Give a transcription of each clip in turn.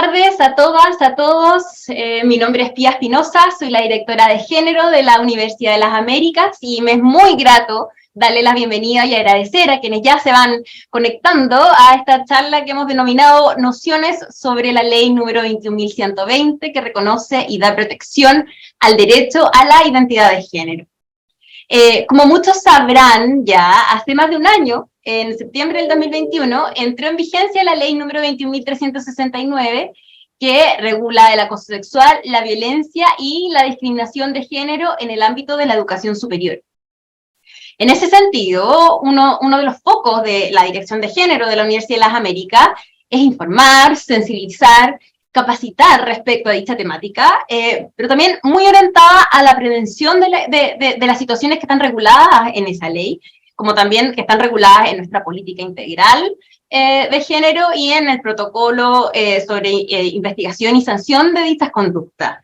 tardes a todas, a todos. Mi nombre es Pía Espinosa, soy la directora de género de la Universidad de las Américas y me es muy grato darle la bienvenida y agradecer a quienes ya se van conectando a esta charla que hemos denominado Nociones sobre la Ley número 21.120, que reconoce y da protección al derecho a la identidad de género. Como muchos sabrán ya, hace más de un año, en septiembre del 2021, entró en vigencia la ley número 21.369, que regula el acoso sexual, la violencia y la discriminación de género en el ámbito de la educación superior. En ese sentido, uno de los focos de la Dirección de Género de la Universidad de las Américas es informar, sensibilizar, capacitar respecto a dicha temática, pero también muy orientada a la prevención de las situaciones que están reguladas en esa ley, como también que están reguladas en nuestra política integral de género y en el protocolo sobre investigación y sanción de dichas conductas.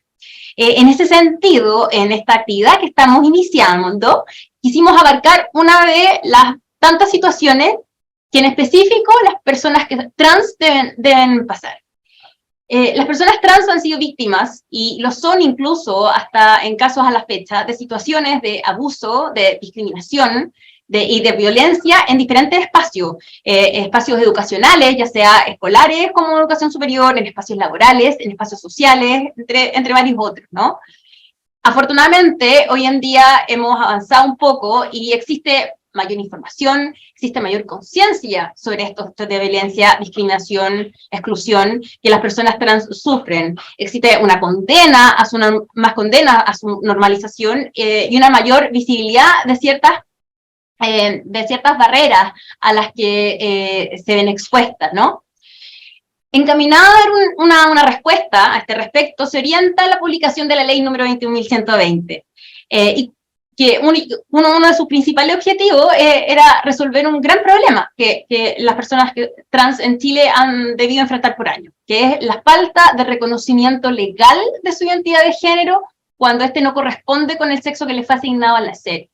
En ese sentido, en esta actividad que estamos iniciando, quisimos abarcar una de las tantas situaciones que en específico las personas trans deben pasar. Las personas trans han sido víctimas, y lo son incluso hasta en casos a la fecha, de situaciones de abuso, de discriminación y de violencia en diferentes espacios, espacios educacionales, ya sea escolares como educación superior, en espacios laborales, en espacios sociales, entre varios otros, ¿no? Afortunadamente, hoy en día hemos avanzado un poco y existe mayor información, existe mayor conciencia sobre estos de violencia, discriminación, exclusión que las personas trans sufren. Existe una condena, más condena a su normalización y una mayor visibilidad de ciertas barreras a las que se ven expuestas, ¿no? Encaminada a dar una respuesta a este respecto, se orienta la publicación de la ley número 21.120, y que uno de sus principales objetivos era resolver un gran problema que las personas trans en Chile han debido enfrentar por años, que es la falta de reconocimiento legal de su identidad de género cuando este no corresponde con el sexo que les fue asignado al nacer.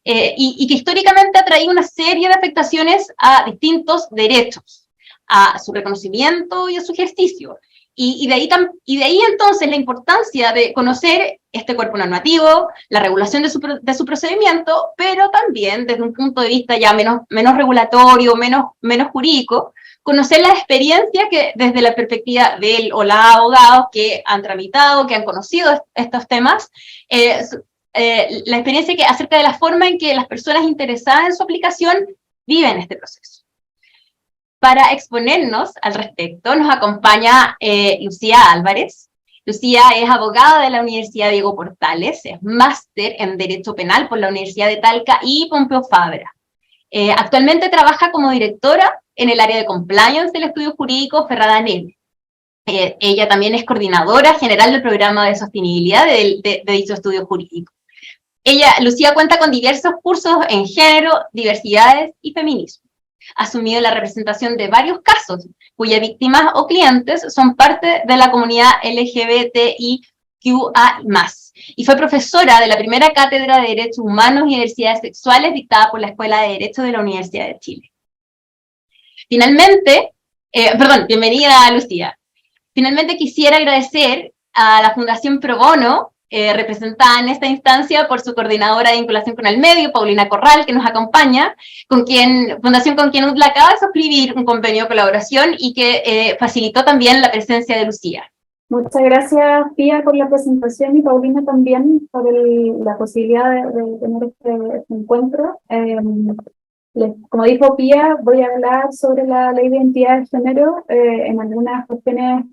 Y que históricamente ha traído una serie de afectaciones a distintos derechos, a su reconocimiento y a su ejercicio. Y de ahí entonces la importancia de conocer este cuerpo normativo, la regulación de su procedimiento, pero también desde un punto de vista ya menos regulatorio, menos jurídico, conocer la experiencia que desde la perspectiva del o la abogados que han tramitado, que han conocido estos temas, la experiencia acerca de la forma en que las personas interesadas en su aplicación viven este proceso. Para exponernos al respecto, nos acompaña Lucía Álvarez. Lucía es abogada de la Universidad Diego Portales, es máster en Derecho Penal por la Universidad de Talca y Pompeu Fabra. Actualmente trabaja como directora en el área de compliance del estudio jurídico Ferrada Neve. Ella también es coordinadora general del programa de sostenibilidad de dicho estudio jurídico. Lucía cuenta con diversos cursos en género, diversidades y feminismo. Ha asumido la representación de varios casos, cuyas víctimas o clientes son parte de la comunidad LGBTIQA+, y fue profesora de la primera cátedra de Derechos Humanos y Diversidades Sexuales dictada por la Escuela de Derecho de la Universidad de Chile. Bienvenida Lucía. Finalmente quisiera agradecer a la Fundación Pro Bono, representada en esta instancia por su coordinadora de vinculación con el medio, Paulina Corral, que nos acompaña, fundación con quien UDLA acaba de suscribir un convenio de colaboración y que facilitó también la presencia de Lucía. Muchas gracias, Pía, por la presentación, y Paulina también por la posibilidad de tener este encuentro. Como dijo Pía, voy a hablar sobre la ley de identidad de género en algunas cuestiones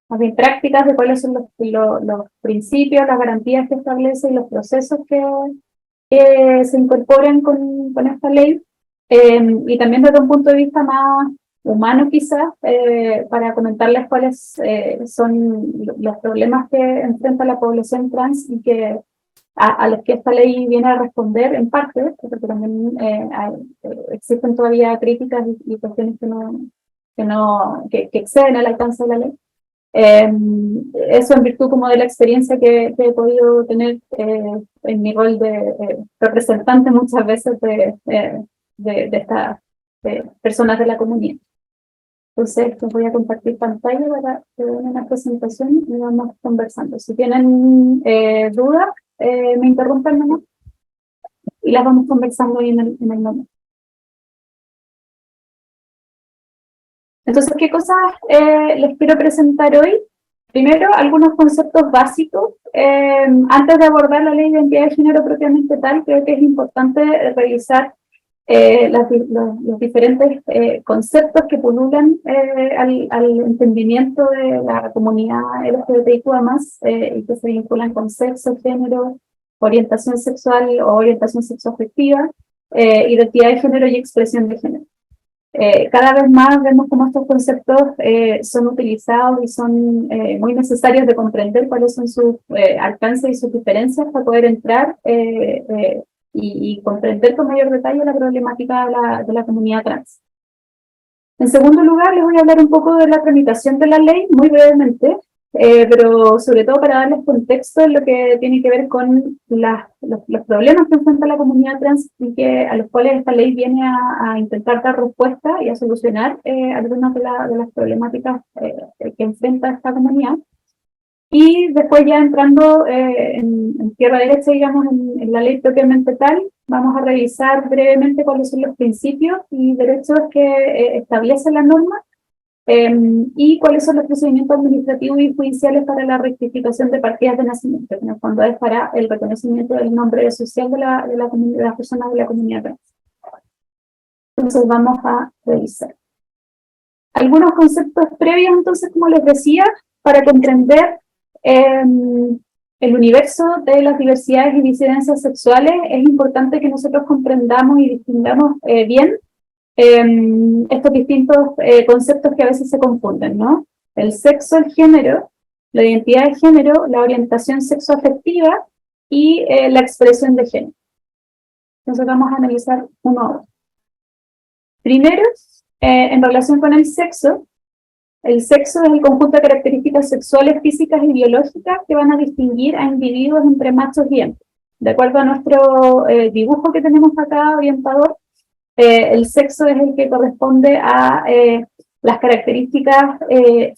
más bien prácticas de cuáles son los principios, las garantías que establece y los procesos que se incorporan con esta ley, y también desde un punto de vista más humano quizás, para comentarles cuáles son los problemas que enfrenta la población trans y a los que esta ley viene a responder en parte, porque también existen todavía críticas y cuestiones que exceden el alcance de la ley. Eso en virtud como de la experiencia que he podido tener en mi rol de representante muchas veces de estas personas de la comunidad. Entonces, les voy a compartir pantalla para que vean una presentación y vamos conversando. Si tienen dudas, me interrumpen nomás y las vamos conversando ahí en el momento. Entonces, ¿qué cosas les quiero presentar hoy? Primero, algunos conceptos básicos. Antes de abordar la ley de identidad de género propiamente tal, creo que es importante revisar los diferentes conceptos que pululan al entendimiento de la comunidad LGBTIQ+, y que se vinculan con sexo, género, orientación sexual o orientación sexoafectiva, identidad de género y expresión de género. Cada vez más vemos cómo estos conceptos son utilizados y son muy necesarios de comprender cuáles son sus alcances y sus diferencias para poder entrar y comprender con mayor detalle la problemática de la comunidad trans. En segundo lugar, les voy a hablar un poco de la tramitación de la ley, muy brevemente, pero sobre todo para darles contexto en lo que tiene que ver con los problemas que enfrenta la comunidad trans y a los cuales esta ley viene a intentar dar respuesta y a solucionar algunas de las problemáticas que enfrenta esta comunidad. Y después ya entrando en tierra derecha, digamos, en la ley propiamente tal, vamos a revisar brevemente cuáles son los principios y derechos que establece la norma y cuáles son los procedimientos administrativos y judiciales para la rectificación de partidas de nacimiento, que en el fondo es para el reconocimiento del nombre social de las personas de la comunidad trans. Entonces vamos a revisar algunos conceptos previos, entonces, como les decía, para comprender el universo de las diversidades y disidencias sexuales. Es importante que nosotros comprendamos y distingamos bien estos distintos conceptos que a veces se confunden, ¿no? El sexo, el género, la identidad de género, la orientación sexoafectiva y la expresión de género. Entonces vamos a analizar uno a otro. Primero, en relación con el sexo es el conjunto de características sexuales, físicas y biológicas que van a distinguir a individuos entre machos y hembras. De acuerdo a nuestro dibujo que tenemos acá, orientador, el sexo es el que corresponde a las características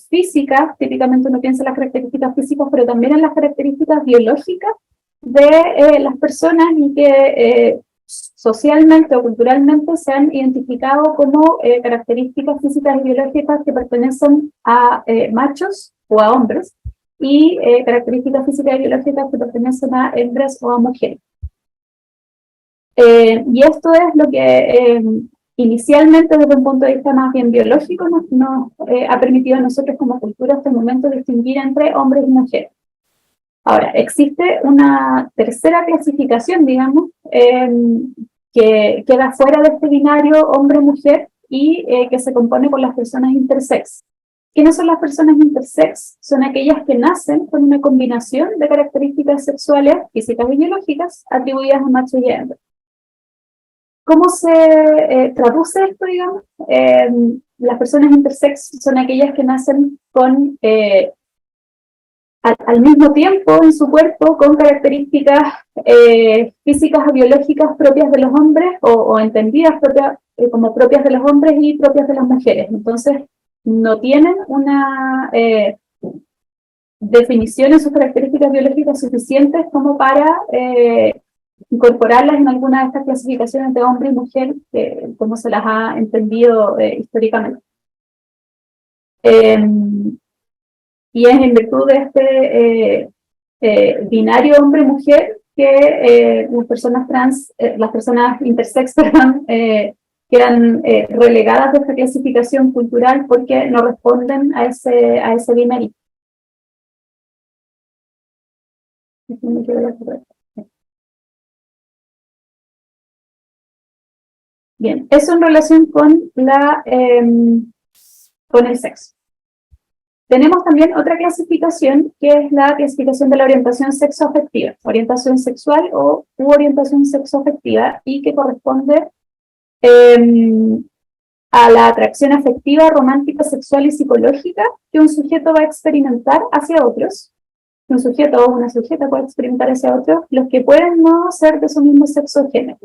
físicas. Típicamente uno piensa en las características físicas, pero también en las características biológicas de las personas y que socialmente o culturalmente se han identificado como características físicas y biológicas que pertenecen a machos o a hombres y características físicas y biológicas que pertenecen a hembras o a mujeres. Y esto es lo que inicialmente, desde un punto de vista más bien biológico, nos ha permitido a nosotros como cultura hasta el momento distinguir entre hombres y mujeres. Ahora, existe una tercera clasificación, digamos, que queda fuera de este binario hombre-mujer y que se compone por las personas intersex. ¿Quiénes son las personas intersex? Son aquellas que nacen con una combinación de características sexuales, físicas y biológicas atribuidas a machos y a hembras. ¿Cómo se traduce esto, digamos? Las personas intersex son aquellas que nacen con al mismo tiempo en su cuerpo con características físicas o biológicas propias de los hombres o entendidas como propias de los hombres y propias de las mujeres. Entonces, no tienen una definición en sus características biológicas suficientes como para incorporarlas en alguna de estas clasificaciones de hombre y mujer, como se las ha entendido históricamente. Y es en virtud de este binario hombre-mujer que las personas trans, las personas intersex, perdón, quedan relegadas de esta clasificación cultural porque no responden a ese binario. Bien, eso en relación con el sexo. Tenemos también otra clasificación, que es la clasificación de la orientación sexoafectiva, orientación sexual u orientación sexoafectiva, y que corresponde a la atracción afectiva, romántica, sexual y psicológica que un sujeto va a experimentar hacia otros, que un sujeto o una sujeta puede experimentar hacia otros, los que pueden no ser de su mismo sexo o género.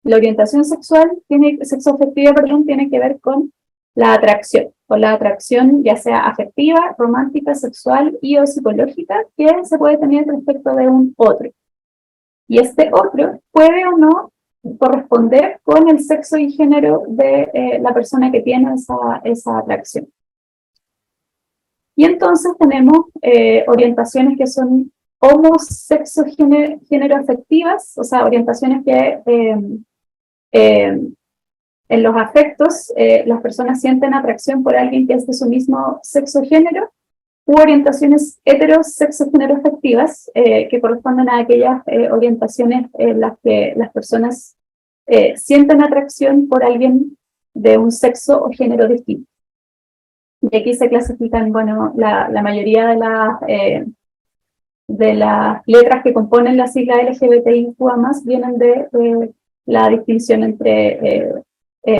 La orientación sexuafectiva, tiene que ver con la atracción, o la atracción ya sea afectiva, romántica, sexual y o psicológica que se puede tener respecto de un otro. Y este otro puede o no corresponder con el sexo y género de la persona que tiene esa atracción. Y entonces tenemos orientaciones que son homosexo-género afectivas, o sea, orientaciones que en los afectos las personas sienten atracción por alguien que es de su mismo sexo-género, u orientaciones heterosexo-género afectivas, que corresponden a aquellas orientaciones en las que las personas sienten atracción por alguien de un sexo o género distinto. Y aquí se clasifican, bueno, la mayoría de las letras que componen la sigla LGBTIQA+, vienen de la distinción entre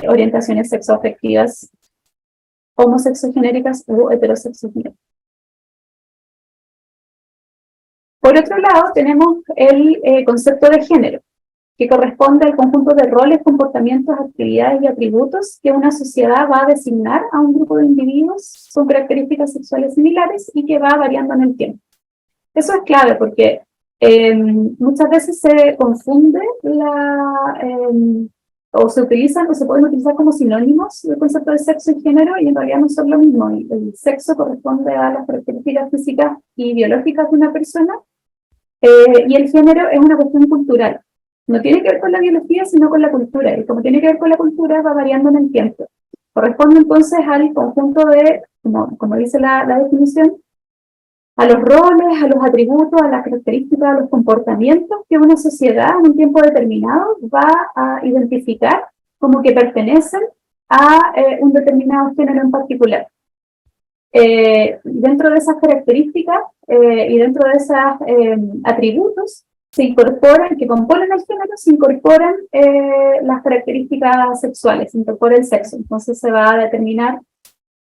orientaciones sexoafectivas homosexogenéricas u heterosexogenéricas. Por otro lado, tenemos el concepto de género, que corresponde al conjunto de roles, comportamientos, actividades y atributos que una sociedad va a designar a un grupo de individuos con características sexuales similares y que va variando en el tiempo. Eso es clave porque muchas veces se confunde o se utilizan o se pueden utilizar como sinónimos el concepto de sexo y género, y en realidad no son lo mismo. El sexo corresponde a las características físicas y biológicas de una persona, y el género es una cuestión cultural. No tiene que ver con la biología, sino con la cultura, y como tiene que ver con la cultura, va variando en el tiempo. Corresponde entonces al conjunto de, como dice la definición, a los roles, a los atributos, a las características, a los comportamientos que una sociedad en un tiempo determinado va a identificar como que pertenecen a un determinado género en particular. Dentro de esas características y dentro de esos atributos se incorporan, que componen el género, se incorporan las características sexuales, se incorpora el sexo. Entonces se va a determinar,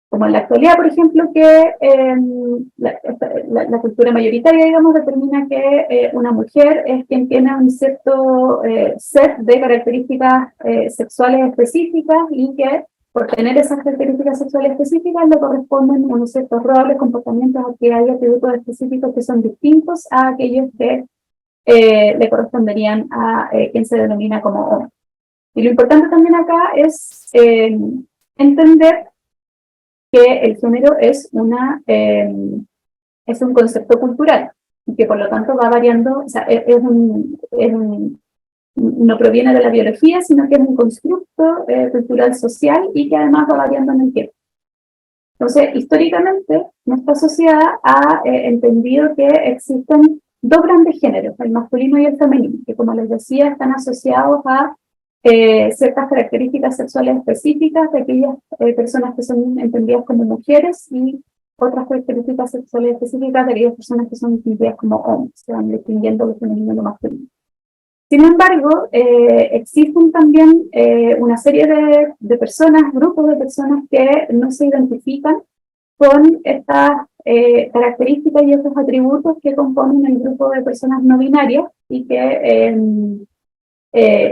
como en la actualidad, por ejemplo, que la cultura mayoritaria, digamos, determina que una mujer es quien tiene un cierto set de características sexuales específicas, y que por tener esas características sexuales específicas le corresponden unos ciertos roles, comportamientos, actividades y atributos específicos que son distintos a aquellos que le corresponderían a quien se denomina como hombre. Y lo importante también acá es entender que el género es un concepto cultural, y que por lo tanto va variando, o sea, no proviene de la biología, sino que es un constructo cultural social, y que además va variando en el tiempo. Entonces, históricamente, nuestra sociedad ha entendido que existen dos grandes géneros, el masculino y el femenino, que, como les decía, están asociados a ciertas características sexuales específicas de aquellas personas que son entendidas como mujeres, y otras características sexuales específicas de aquellas personas que son entendidas como hombres. Se van distinguiendo lo femenino y lo masculino. Sin embargo, existen también una serie de personas, grupos de personas que no se identifican con estas características y estos atributos que componen el grupo de personas no binarias, y que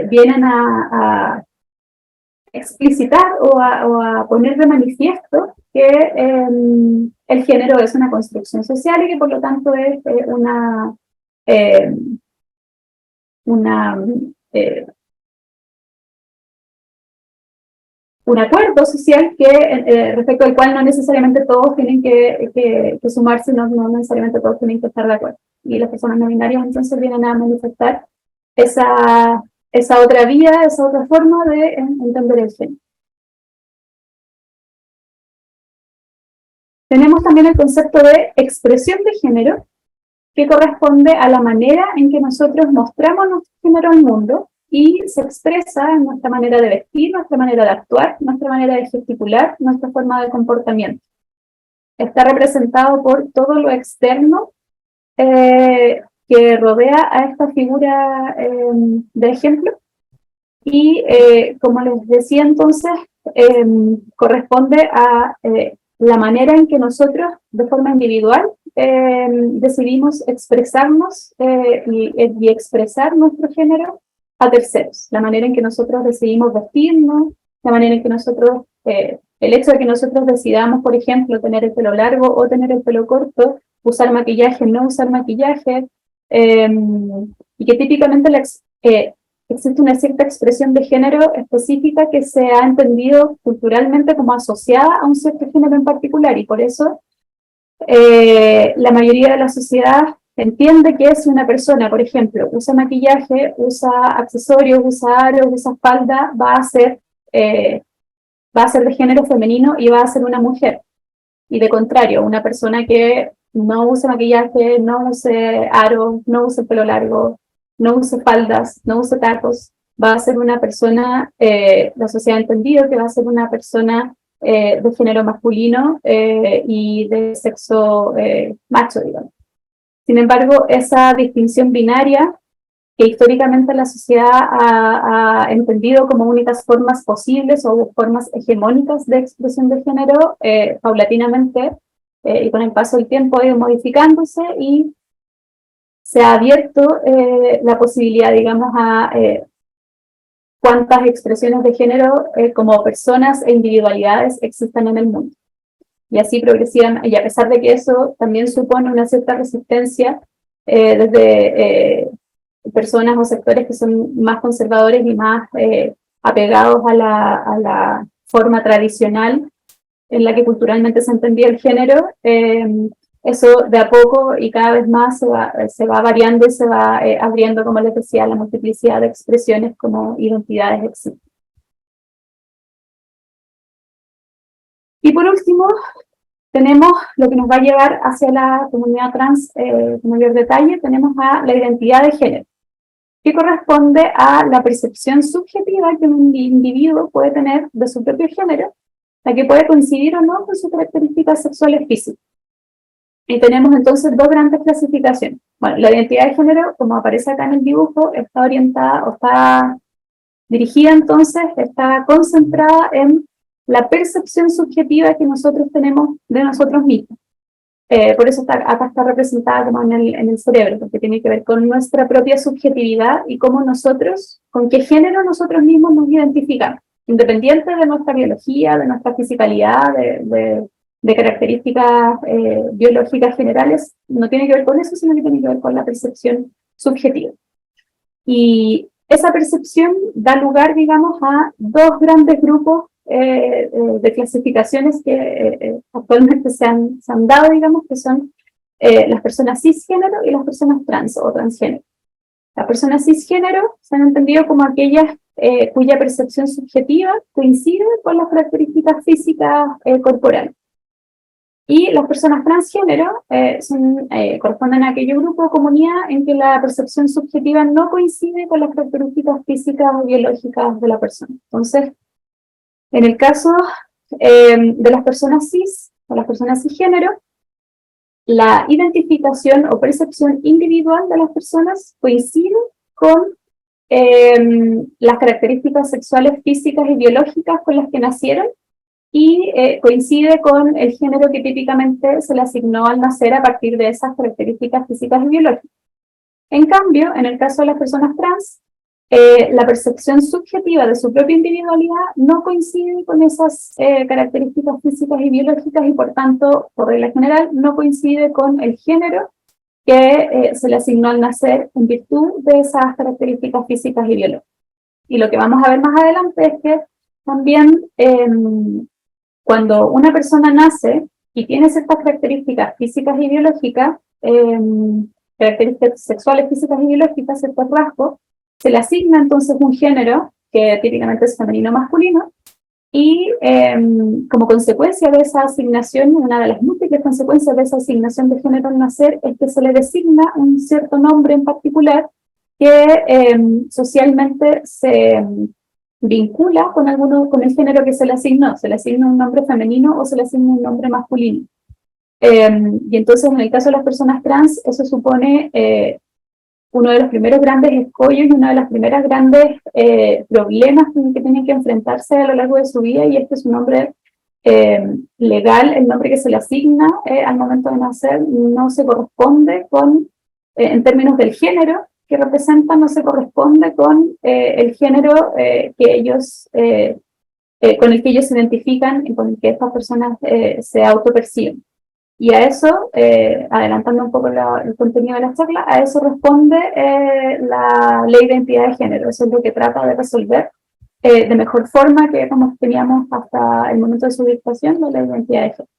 vienen a explicitar o a poner de manifiesto que el género es una construcción social, y que por lo tanto es un acuerdo social que respecto al cual no necesariamente todos tienen que sumarse, no necesariamente todos tienen que estar de acuerdo. Y las personas no binarias entonces vienen a manifestar esa otra vía, esa otra forma de entender el género. Tenemos también el concepto de expresión de género, que corresponde a la manera en que nosotros mostramos nuestro género al mundo, y se expresa en nuestra manera de vestir, nuestra manera de actuar, nuestra manera de gesticular, nuestra forma de comportamiento. Está representado por todo lo externo que rodea a esta figura de ejemplo, y como les decía entonces, corresponde a la manera en que nosotros, de forma individual, decidimos expresarnos y expresar nuestro género a terceros. La manera en que nosotros decidimos vestirnos, la manera en que nosotros el hecho de que nosotros decidamos, por ejemplo, tener el pelo largo o tener el pelo corto, usar maquillaje, no usar maquillaje, y que típicamente existe una cierta expresión de género específica que se ha entendido culturalmente como asociada a un cierto género en particular, y por eso la mayoría de la sociedad entiende que si una persona, por ejemplo, usa maquillaje, usa accesorios, usa aros, usa falda, va a ser de género femenino y va a ser una mujer. Y de contrario, una persona que no use maquillaje, no use aros, no use pelo largo, no use faldas, no use tacos, va a ser una persona, la sociedad ha entendido que va a ser una persona de género masculino y de sexo macho, digamos. Sin embargo, esa distinción binaria que históricamente la sociedad ha entendido como únicas formas posibles o formas hegemónicas de expresión de género, paulatinamente y con el paso del tiempo ha ido modificándose y se ha abierto la posibilidad, digamos, a cuántas expresiones de género como personas e individualidades existen en el mundo. Y así progresivamente, y a pesar de que eso también supone una cierta resistencia desde personas o sectores que son más conservadores y más apegados a la forma tradicional en la que culturalmente se entendía el género, eso de a poco y cada vez más se va variando y se va abriendo, como les decía, la multiplicidad de expresiones como identidades existen. Y por último, tenemos lo que nos va a llevar hacia la comunidad trans con mayor detalle, tenemos a la identidad de género, que corresponde a la percepción subjetiva que un individuo puede tener de su propio género, la que puede coincidir o no con sus características sexuales físicas. Y tenemos entonces dos grandes clasificaciones. Bueno, la identidad de género, como aparece acá en el dibujo, está orientada o está dirigida entonces, está concentrada en la percepción subjetiva que nosotros tenemos de nosotros mismos. Por eso acá está representada como en el cerebro, porque tiene que ver con nuestra propia subjetividad y cómo nosotros, con qué género nosotros mismos nos identificamos, independiente de nuestra biología, de nuestra fisicalidad, de características biológicas generales, no tiene que ver con eso, sino que tiene que ver con la percepción subjetiva. Y esa percepción da lugar, digamos, a dos grandes grupos de clasificaciones que actualmente se han dado, digamos, que son las personas cisgénero y las personas trans o transgénero. Las personas cisgénero se han entendido como aquellas cuya percepción subjetiva coincide con las características físicas corporales. Y las personas transgénero corresponden a aquel grupo o comunidad en que la percepción subjetiva no coincide con las características físicas o biológicas de la persona. Entonces, en el caso de las personas cis o las personas cisgénero, la identificación o percepción individual de las personas coincide con las características sexuales, físicas y biológicas con las que nacieron y coincide con el género que típicamente se le asignó al nacer a partir de esas características físicas y biológicas. En cambio, en el caso de las personas trans, la percepción subjetiva de su propia individualidad no coincide con esas características físicas y biológicas y por tanto, por regla general, no coincide con el género que se le asignó al nacer en virtud de esas características físicas y biológicas. Y lo que vamos a ver más adelante es que también cuando una persona nace y tiene ciertas características físicas y biológicas, características sexuales, físicas y biológicas, ciertos rasgos, se le asigna entonces un género, que típicamente es femenino o masculino, y como consecuencia de esa asignación, una de las múltiples consecuencias de esa asignación de género al nacer es que se le designa un cierto nombre en particular que socialmente se vincula con el género que se le asignó un nombre femenino o se le asigna un nombre masculino. Y entonces en el caso de las personas trans, eso supone uno de los primeros grandes escollos y uno de los primeros grandes problemas que tienen que enfrentarse a lo largo de su vida, y este es un nombre legal, el nombre que se le asigna al momento de nacer no se corresponde con, en términos del género que representan, no se corresponde con el género que ellos con el que ellos se identifican y con el que estas personas se autoperciben. Y a eso, adelantando un poco el contenido de la charla, a eso responde la Ley de Identidad de Género. Eso es lo que trata de resolver de mejor forma que como teníamos hasta el momento de su dictación la Ley de Identidad de Género.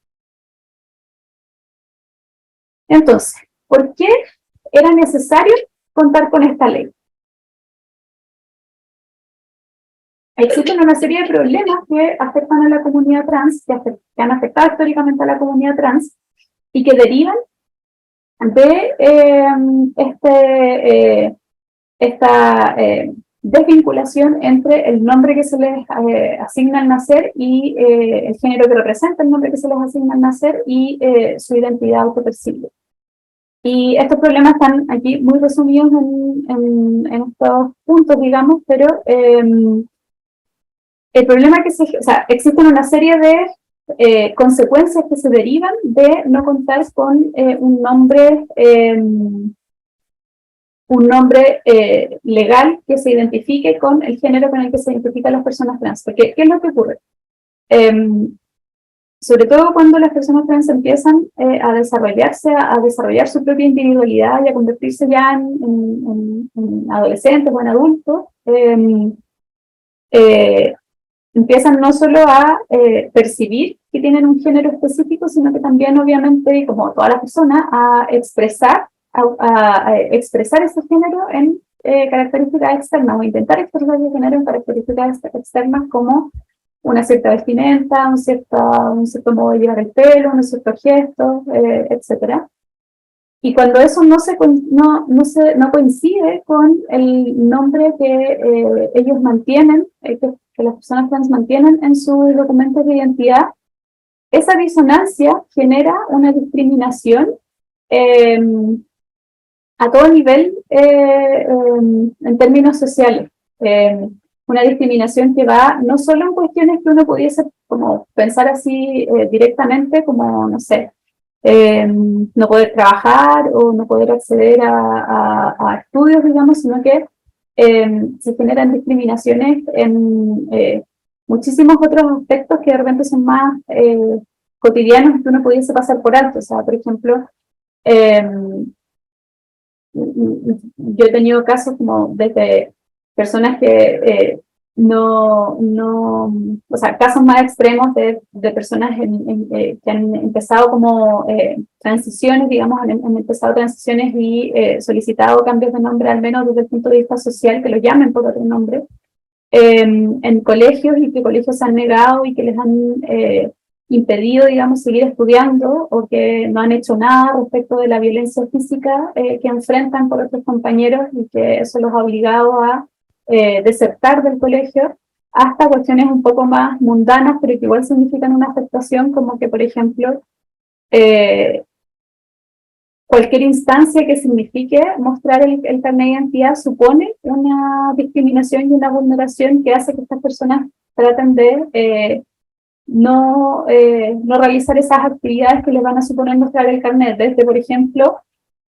Entonces, ¿por qué era necesario contar con esta ley? Existen una serie de problemas que afectan a la comunidad trans, que han afectado históricamente a la comunidad trans, y que derivan de esta desvinculación entre el nombre que se les asigna al nacer y el género que representa el nombre que se les asigna al nacer y su identidad autopercibible. Y estos problemas están aquí muy resumidos en estos puntos, digamos, pero el problema que o sea, existen una serie de consecuencias que se derivan de no contar con un nombre legal que se identifique con el género con el que se identifican las personas trans. Porque, ¿qué es lo que ocurre? Sobre todo cuando las personas trans empiezan a desarrollarse, a desarrollar su propia individualidad y a convertirse ya en adolescentes o en adultos, empiezan no solo a percibir que tienen un género específico, sino que también, obviamente, como todas las personas, a expresar ese género en características externas, o intentar expresar ese género en características externas como una cierta vestimenta, un cierto modo de llevar el pelo, unos ciertos gestos, etc. Y cuando eso no coincide con el nombre que ellos mantienen, que las personas trans mantienen en sus documentos de identidad, esa disonancia genera una discriminación a todo nivel en términos sociales. Una discriminación que va no solo en cuestiones que uno pudiese como pensar así directamente, como, no sé, no poder trabajar o no poder acceder a estudios, digamos, sino que se generan discriminaciones en muchísimos otros aspectos que de repente son más cotidianos que uno pudiese pasar por alto. O sea, por ejemplo, yo he tenido casos como desde personas que o sea, casos más extremos de personas que han empezado como transiciones, digamos, han empezado transiciones y solicitado cambios de nombre, al menos desde el punto de vista social, que lo llamen por otro nombre, en colegios, y que colegios se han negado y que les han impedido, digamos, seguir estudiando, o que no han hecho nada respecto de la violencia física que enfrentan por otros compañeros, y que eso los ha obligado a desertar del colegio, hasta cuestiones un poco más mundanas, pero que igual significan una afectación, como que, por ejemplo, cualquier instancia que signifique mostrar el carnet de identidad supone una discriminación y una vulneración que hace que estas personas traten de no realizar esas actividades que les van a suponer mostrar el carnet, desde, por ejemplo,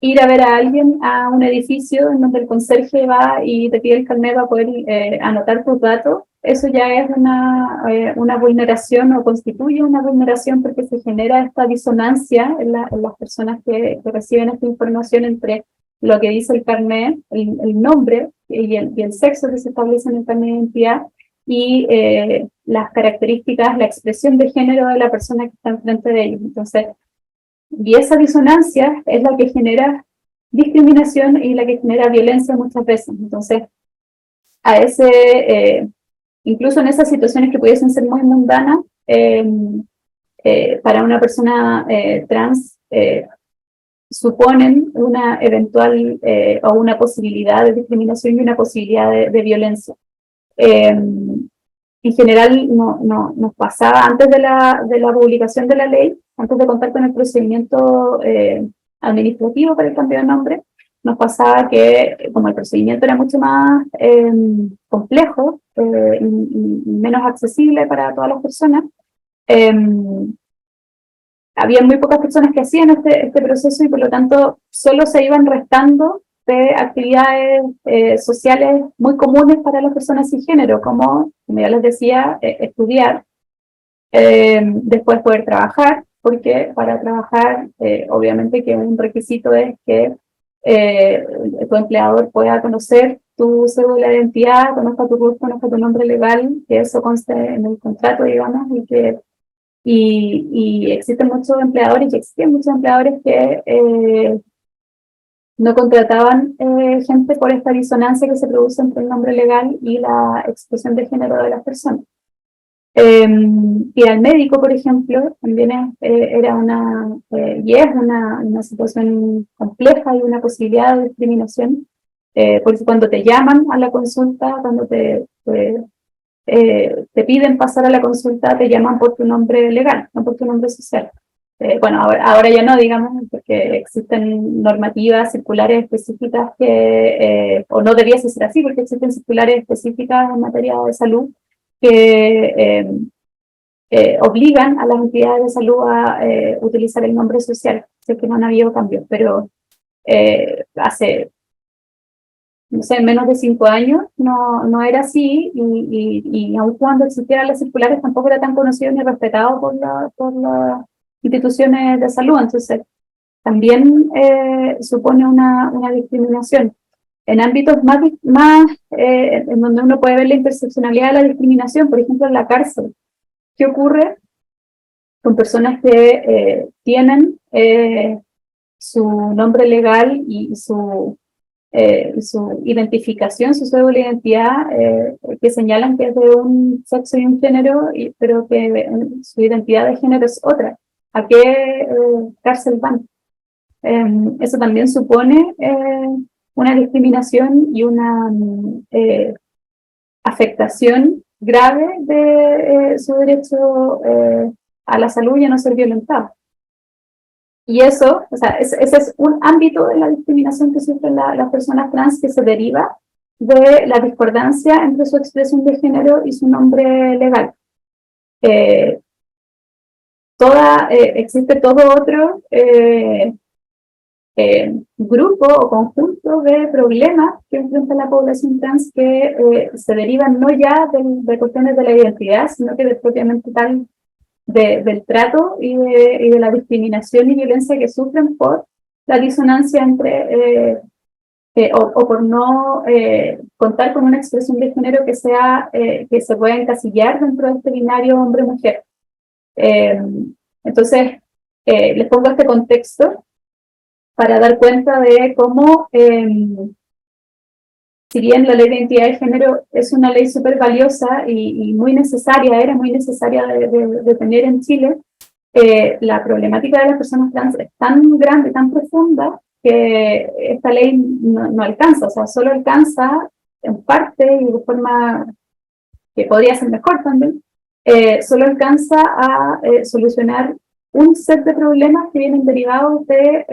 ir a ver a alguien a un edificio en donde el conserje va y te pide el carnet para poder anotar tus datos. Eso ya es una vulneración, o constituye una vulneración, porque se genera esta disonancia en las personas que reciben esta información entre lo que dice el carnet, el nombre y el sexo que se establece en el carnet de identidad, y las características, la expresión de género de la persona que está enfrente de ellos. Entonces, y esa disonancia es la que genera discriminación y la que genera violencia muchas veces. Entonces, incluso en esas situaciones que pudiesen ser muy mundanas, para una persona trans suponen una eventual o una posibilidad de discriminación y una posibilidad de violencia. En general nos pasaba antes de la publicación de la ley, antes de contar con el procedimiento administrativo para el cambio de nombre, nos pasaba que, como el procedimiento era mucho más complejo y menos accesible para todas las personas, había muy pocas personas que hacían este proceso, y por lo tanto solo se iban restando de actividades sociales muy comunes para las personas sin género, como ya les decía, estudiar, después poder trabajar, porque para trabajar, obviamente que un requisito es que tu empleador pueda conocer tu cédula de identidad, conozca tu RUT, conozca tu nombre legal, que eso conste en el contrato, digamos, y existen muchos empleadores, y existen muchos empleadores que no contrataban gente por esta disonancia que se produce entre el nombre legal y la expresión de género de las personas. Ir al médico, por ejemplo, también era y es una situación compleja y una posibilidad de discriminación, porque cuando te llaman a la consulta, cuando te piden pasar a la consulta, te llaman por tu nombre legal, no por tu nombre social. Bueno, ahora ya no, digamos, porque existen normativas circulares específicas o no debiese ser así, porque existen circulares específicas en materia de salud que obligan a las entidades de salud a utilizar el nombre social. Sé que no han habido cambios, pero hace, no sé, menos de 5 años no era así, y aun cuando existieran las circulares tampoco era tan conocido ni respetado por las instituciones de salud. Entonces, también supone una discriminación. En ámbitos más en donde uno puede ver la interseccionalidad de la discriminación, por ejemplo, en la cárcel. ¿Qué ocurre con personas que tienen su nombre legal y su identificación, su cédula de identidad, que señalan que es de un sexo y un género, pero que su identidad de género es otra? ¿A qué cárcel van? Eso también supone una discriminación y una afectación grave de su derecho a la salud y a no ser violentado. Y eso, o sea, ese es un ámbito de la discriminación que sufren las personas trans, que se deriva de la discordancia entre su expresión de género y su nombre legal. Existe todo otro grupo o conjunto de problemas que enfrenta la población trans, que se derivan no ya de cuestiones de la identidad, sino que propiamente tal del trato y de la discriminación y violencia que sufren por la disonancia entre o por no contar con una expresión de género que se pueda encasillar dentro de este binario hombre-mujer. Entonces, les pongo este contexto para dar cuenta de cómo, si bien la ley de identidad de género es una ley súper valiosa y muy necesaria, era muy necesaria de tener en Chile, la problemática de las personas trans es tan grande, tan profunda, que esta ley no alcanza, o sea, solo alcanza en parte y de forma que podría ser mejor también, solo alcanza a solucionar un set de problemas que vienen derivados de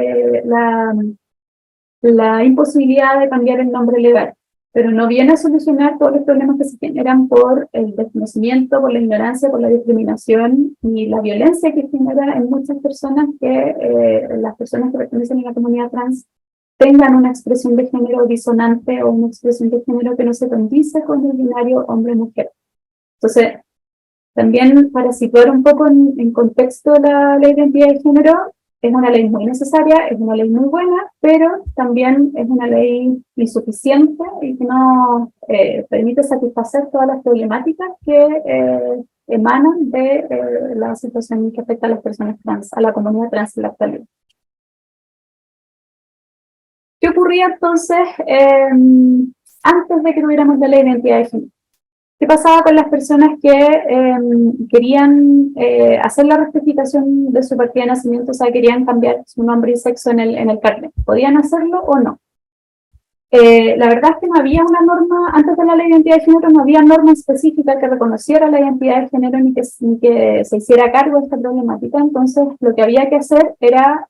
la imposibilidad de cambiar el nombre legal, pero no viene a solucionar todos los problemas que se generan por el desconocimiento, por la ignorancia, por la discriminación y la violencia que genera en muchas personas que las personas que pertenecen a la comunidad trans tengan una expresión de género disonante o una expresión de género que no se condice con el binario hombre-mujer. Entonces, también para situar un poco en contexto la ley de identidad de género, es una ley muy necesaria, es una ley muy buena, pero también es una ley insuficiente y que no permite satisfacer todas las problemáticas que emanan de la situación que afecta a las personas trans, a la comunidad trans en la actualidad. ¿Qué ocurría entonces antes de que tuviéramos la ley de identidad de género? ¿Qué pasaba con las personas que querían hacer la rectificación de su partida de nacimiento, o sea, querían cambiar su nombre y sexo en el carnet? ¿Podían hacerlo o no? La verdad es que no había una norma, antes de la ley de identidad de género, no había norma específica que reconociera la identidad de género ni que se hiciera cargo de esta problemática. Entonces, lo que había que hacer era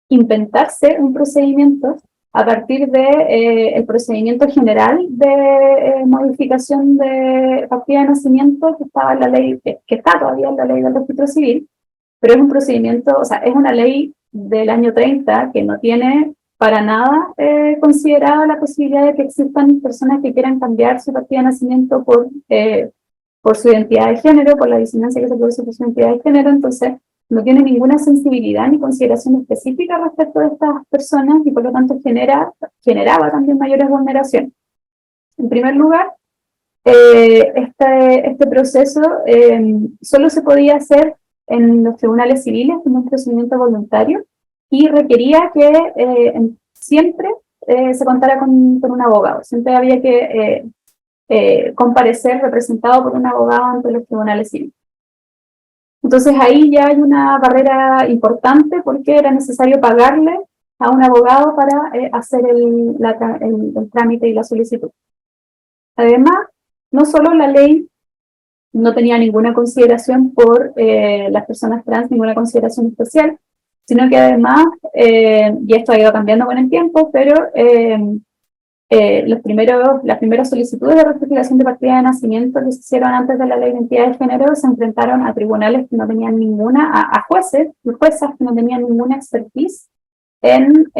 inventarse un procedimiento a partir de el procedimiento general de modificación de partida de nacimiento que estaba en la ley, que está todavía en la ley del registro civil, pero es un procedimiento, o sea, es una ley del año 30 que no tiene para nada considerada la posibilidad de que existan personas que quieran cambiar su partida de nacimiento por su identidad de género, por la disidencia que se produce por su identidad de género. Entonces no tiene ninguna sensibilidad ni consideración específica respecto de estas personas y por lo tanto generaba también mayores vulneraciones. En primer lugar, este proceso solo se podía hacer en los tribunales civiles como un procedimiento voluntario y requería que siempre se contara con un abogado. Siempre había que comparecer representado por un abogado ante los tribunales civiles. Entonces ahí ya hay una barrera importante porque era necesario pagarle a un abogado para hacer el trámite y la solicitud. Además, no solo la ley no tenía ninguna consideración por las personas trans, ninguna consideración especial, sino que además, y esto ha ido cambiando con el tiempo, pero las primeras solicitudes de rectificación de partida de nacimiento que se hicieron antes de la ley de identidad de género se enfrentaron a tribunales que no tenían ninguna, a jueces y juezas que no tenían ninguna expertise en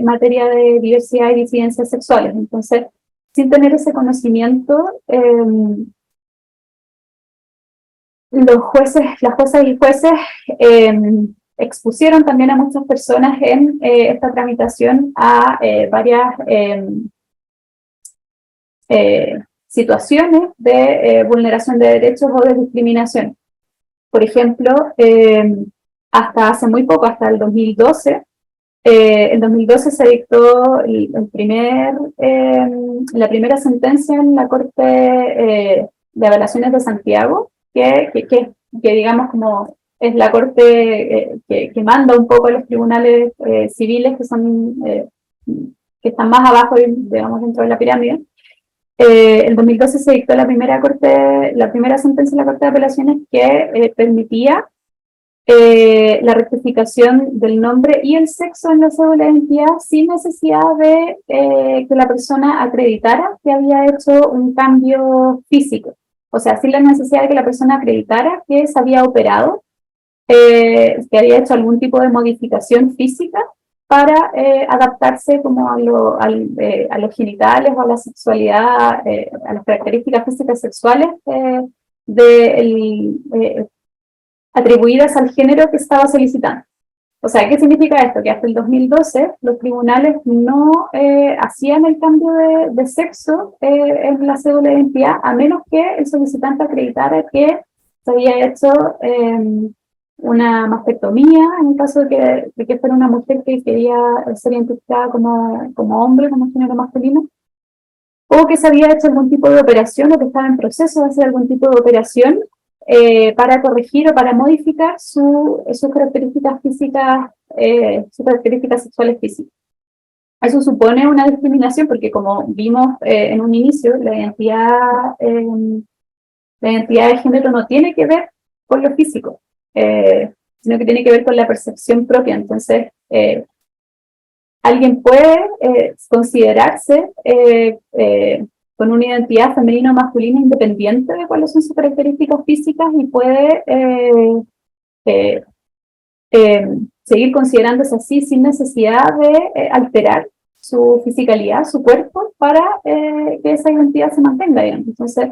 materia de diversidad y disidencias sexuales. Entonces, sin tener ese conocimiento, las juezas y jueces expusieron también a muchas personas en esta tramitación a varias situaciones de vulneración de derechos o de discriminación. Por ejemplo, hasta hace muy poco, hasta el 2012, en 2012 se dictó la primera sentencia en la Corte de Apelaciones de Santiago, que digamos como es la Corte que manda un poco a los tribunales civiles que están más abajo, digamos, dentro de la pirámide. En 2012 se dictó la primera sentencia en la Corte de Apelaciones que permitía la rectificación del nombre y el sexo en la cédula de identidad sin necesidad de que la persona acreditara que había hecho un cambio físico. O sea, sin la necesidad de que la persona acreditara que se había operado, que había hecho algún tipo de modificación física para adaptarse como a los genitales o a la sexualidad, a las características físicas sexuales atribuidas al género que estaba solicitando. O sea, ¿qué significa esto? Que hasta el 2012 los tribunales no hacían el cambio de sexo en la cédula de identidad, a menos que el solicitante acreditara que se había hecho una mastectomía, en el caso de que fuera una mujer que quería ser identificada como hombre, como género masculino, o que se había hecho algún tipo de operación o que estaba en proceso de hacer algún tipo de operación para corregir o para modificar sus características físicas, sus características sexuales físicas. Eso supone una discriminación porque, como vimos en un inicio, la identidad de género no tiene que ver con lo físico, sino que tiene que ver con la percepción propia. Entonces, alguien puede considerarse con una identidad femenina o masculina independiente de cuáles son sus características físicas y puede seguir considerándose así sin necesidad de alterar su fisicalidad, su cuerpo, para que esa identidad se mantenga, digamos. Entonces,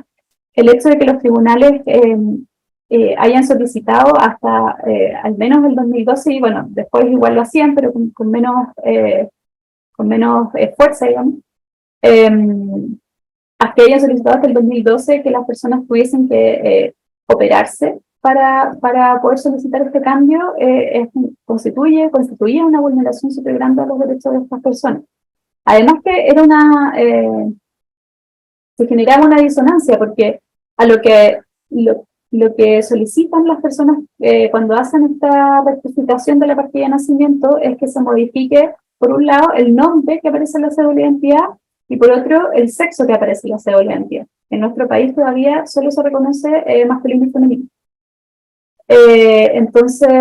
el hecho de que los tribunales hayan solicitado hasta al menos el 2012, y bueno, después igual lo hacían, pero con menos fuerza, digamos, hasta que hayan solicitado hasta el 2012 que las personas tuviesen que operarse para poder solicitar este cambio, constituía una vulneración súper grande a los derechos de estas personas. Además que se generaba una disonancia, porque a lo que solicitan las personas cuando hacen esta rectificación de la partida de nacimiento es que se modifique, por un lado, el nombre que aparece en la cédula de identidad y por otro, el sexo que aparece en la cédula de identidad. En nuestro país todavía solo se reconoce masculino y femenino. Entonces,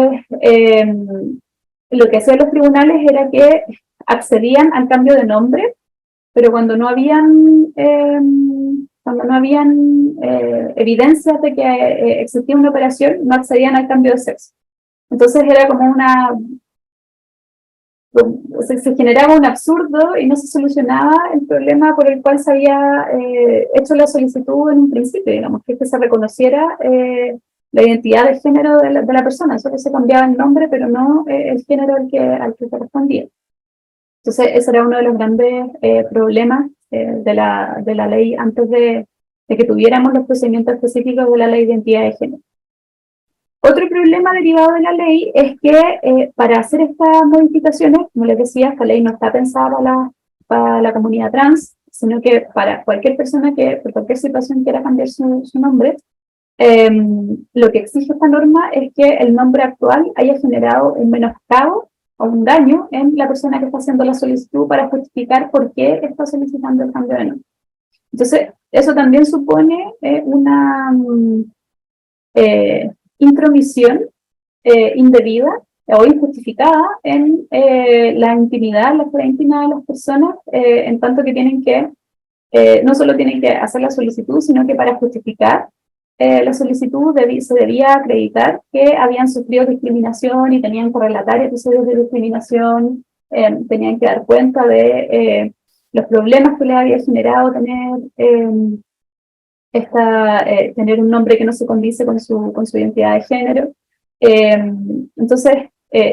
lo que hacían los tribunales era que accedían al cambio de nombre, pero cuando no habían evidencias de que existía una operación, no accedían al cambio de sexo. Entonces era como se generaba un absurdo y no se solucionaba el problema por el cual se había hecho la solicitud en un principio, digamos, que se reconociera la identidad de género de la persona, solo se cambiaba el nombre, pero no el género al que correspondía. Entonces, ese era uno de los grandes problemas de la ley antes de que tuviéramos los procedimientos específicos de la ley de identidad de género. Otro problema derivado de la ley es que para hacer estas modificaciones, como les decía, esta ley no está pensada para la comunidad trans, sino que para cualquier persona que por cualquier situación quiera cambiar su nombre, lo que exige esta norma es que el nombre actual haya generado un menoscabo o un daño en la persona que está haciendo la solicitud para justificar por qué está solicitando el cambio de nombre. Entonces, eso también supone una intromisión indebida o injustificada en la intimidad, la esfera íntima de las personas, en tanto que tienen que, no solo tienen que hacer la solicitud, sino que para justificar la solicitud se debía acreditar que habían sufrido discriminación y tenían que relatar episodios de discriminación, tenían que dar cuenta de los problemas que les había generado tener un nombre que no se condice con su identidad de género. Entonces,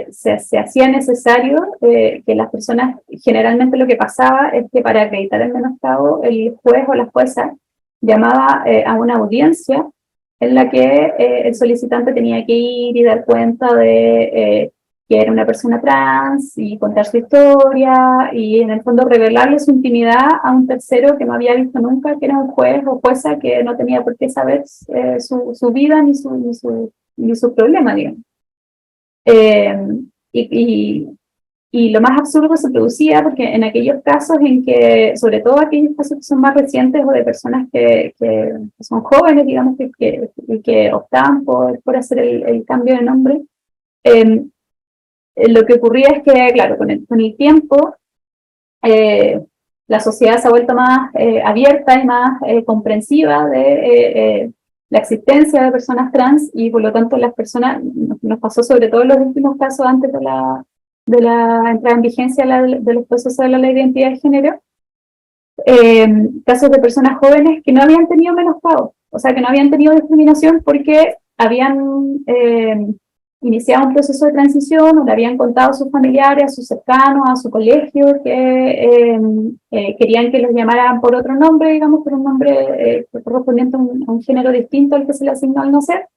se hacía necesario que las personas, generalmente lo que pasaba es que para acreditar el menoscabo, el juez o la jueza llamaba a una audiencia en la que el solicitante tenía que ir y dar cuenta de que era una persona trans y contar su historia y en el fondo revelarle su intimidad a un tercero que no había visto nunca, que era un juez o jueza que no tenía por qué saber su vida ni su problema, digamos. Y lo más absurdo se producía porque en aquellos casos en que, sobre todo aquellos casos que son más recientes o de personas que son jóvenes, digamos, que optaban por hacer el cambio de nombre, lo que ocurría es que, claro, con el tiempo, la sociedad se ha vuelto más abierta y más comprensiva de la existencia de personas trans y por lo tanto las personas, nos pasó sobre todo en los últimos casos antes de la entrada en vigencia de los procesos de la ley de identidad de género, casos de personas jóvenes que no habían tenido menoscabo, o sea, que no habían tenido discriminación porque habían iniciado un proceso de transición o le habían contado a sus familiares, a sus cercanos, a su colegio, que querían que los llamaran por otro nombre, digamos, por un nombre correspondiente a un género distinto al que se le asignó al nacer.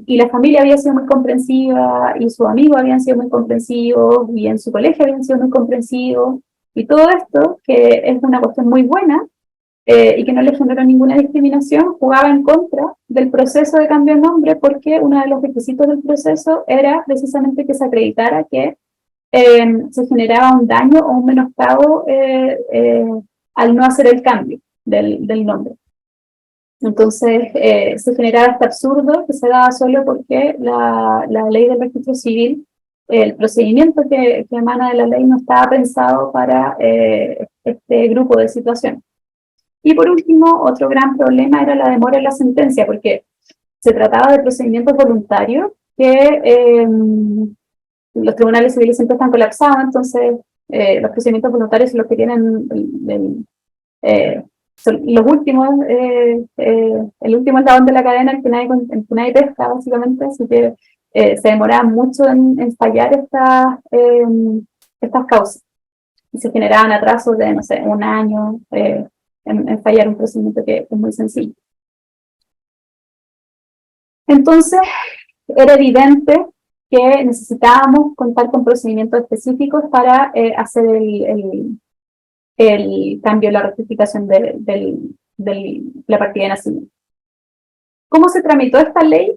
Y la familia había sido muy comprensiva, y sus amigos habían sido muy comprensivos, y en su colegio habían sido muy comprensivos, y todo esto, que es una cuestión muy buena, y que no le generó ninguna discriminación, jugaba en contra del proceso de cambio de nombre, porque uno de los requisitos del proceso era precisamente que se acreditara que se generaba un daño o un menoscabo al no hacer el cambio del nombre. Entonces se generaba este absurdo que se daba solo porque la ley del registro civil, el procedimiento que emana de la ley no estaba pensado para este grupo de situaciones. Y por último, otro gran problema era la demora en la sentencia, porque se trataba de procedimientos voluntarios que los tribunales civiles siempre están colapsados, entonces los procedimientos voluntarios son los que tienen son los últimos, el último eslabón de la cadena, el que nadie pesca, básicamente, así que se demoraba mucho en fallar estas causas. Y se generaban atrasos de, no sé, un año en fallar un procedimiento que es muy sencillo. Entonces, era evidente que necesitábamos contar con procedimientos específicos para hacer el cambio, la rectificación de la partida de nacimiento. ¿Cómo se tramitó esta ley?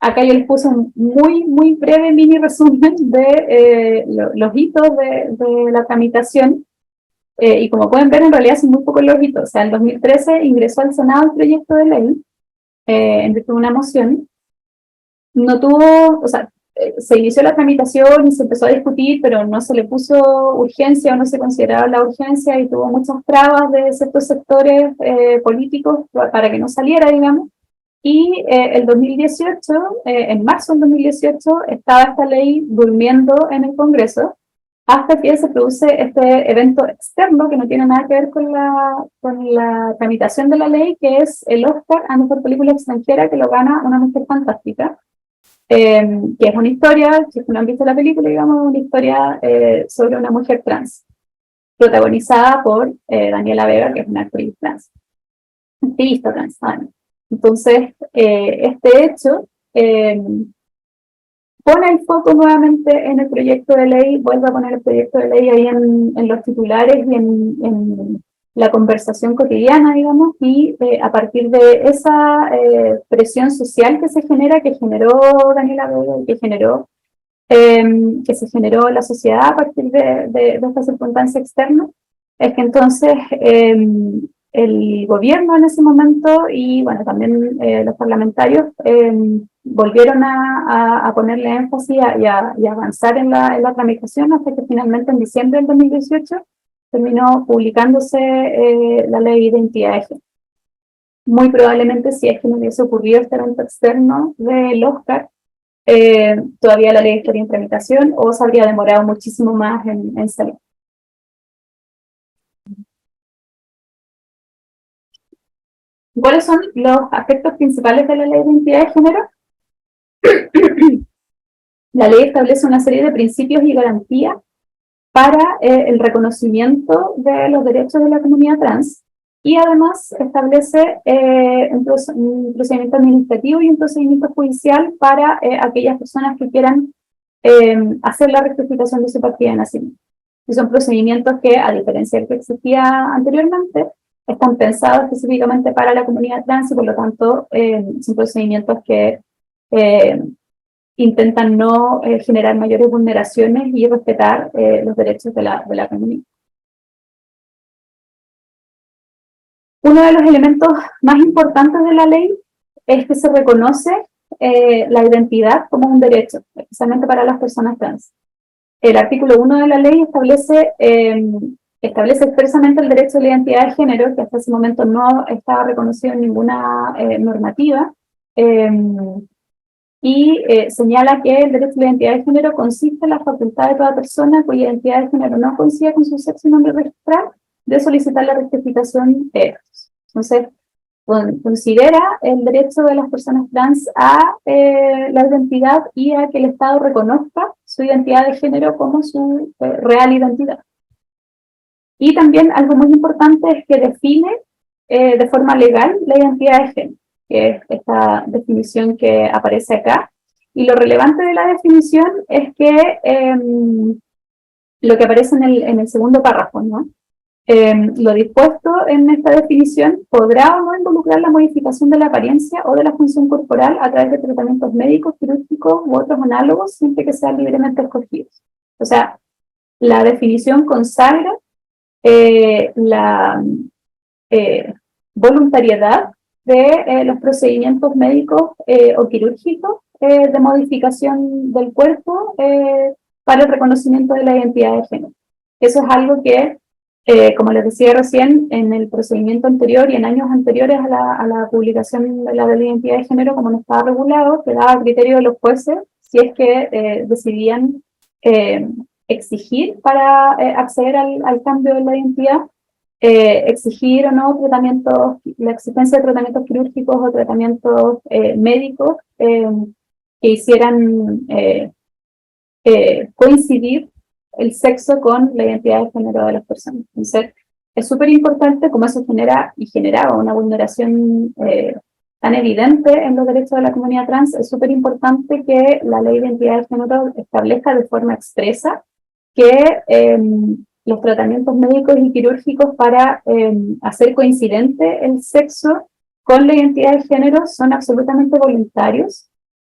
Acá yo les puse un muy breve mini resumen de los hitos de la tramitación. Y como pueden ver, en realidad son muy pocos los hitos. O sea, en 2013 ingresó al Senado el proyecto de ley en virtud de una moción. No tuvo, o sea, se inició la tramitación y se empezó a discutir, pero no se le puso urgencia o no se consideraba la urgencia y tuvo muchas trabas de ciertos sectores políticos para que no saliera, digamos. Y el 2018, en marzo del 2018, estaba esta ley durmiendo en el Congreso, hasta que se produce este evento externo que no tiene nada que ver con la tramitación de la ley, que es el Oscar a Mejor Película Extranjera, que lo gana Una Mujer Fantástica, que es una historia, si no han visto la película, digamos, una historia sobre una mujer trans, protagonizada por Daniela Vega, que es una actriz trans, activista trans. Entonces, este hecho pone el foco nuevamente en el proyecto de ley, vuelve a poner el proyecto de ley ahí en los titulares y en la conversación cotidiana, digamos, y a partir de esa presión social que se genera, que generó Daniela Vega y que se generó la sociedad a partir de esta circunstancia externa, es que entonces el gobierno en ese momento y bueno, también los parlamentarios volvieron a ponerle énfasis y a avanzar en la tramitación hasta que finalmente en diciembre del 2018 terminó publicándose la ley de identidad de género. Muy probablemente si es que no hubiese ocurrido este evento externo del Oscar, todavía la ley estaría en tramitación o se habría demorado muchísimo más en salir. ¿Cuáles son los aspectos principales de la ley de identidad de género? La ley establece una serie de principios y garantías para el reconocimiento de los derechos de la comunidad trans y además establece un procedimiento administrativo y un procedimiento judicial para aquellas personas que quieran hacer la rectificación de su partida de nacimiento. Y son procedimientos que, a diferencia del que existía anteriormente, están pensados específicamente para la comunidad trans y por lo tanto son procedimientos que intentan no generar mayores vulneraciones y respetar los derechos de la comunidad. Uno de los elementos más importantes de la ley es que se reconoce la identidad como un derecho, especialmente para las personas trans. El artículo 1 de la ley establece expresamente el derecho a la identidad de género, que hasta ese momento no estaba reconocido en ninguna normativa, y señala que el derecho a la identidad de género consiste en la facultad de toda persona cuya identidad de género no coincida con su sexo y nombre registral de solicitar la rectificación de estos. Entonces, considera el derecho de las personas trans a la identidad y a que el Estado reconozca su identidad de género como su real identidad. Y también algo muy importante es que define de forma legal la identidad de género, que es esta definición que aparece acá. Y lo relevante de la definición es que lo que aparece en el segundo párrafo, ¿no? Lo dispuesto en esta definición podrá o no involucrar la modificación de la apariencia o de la función corporal a través de tratamientos médicos, quirúrgicos u otros análogos, siempre que sean libremente escogidos. O sea, la definición consagra la voluntariedad de los procedimientos médicos o quirúrgicos de modificación del cuerpo para el reconocimiento de la identidad de género. Eso es algo que como les decía recién, en el procedimiento anterior y en años anteriores a la publicación de la ley de identidad de género, como no estaba regulado, quedaba a criterio de los jueces si es que decidían exigir para acceder al cambio de la identidad, exigir o no tratamientos, la existencia de tratamientos quirúrgicos o tratamientos médicos que hicieran coincidir el sexo con la identidad de género de las personas. Entonces, es súper importante como eso genera y generaba una vulneración tan evidente en los derechos de la comunidad trans, es súper importante que la ley de identidad de género establezca de forma expresa que los tratamientos médicos y quirúrgicos para hacer coincidente el sexo con la identidad de género son absolutamente voluntarios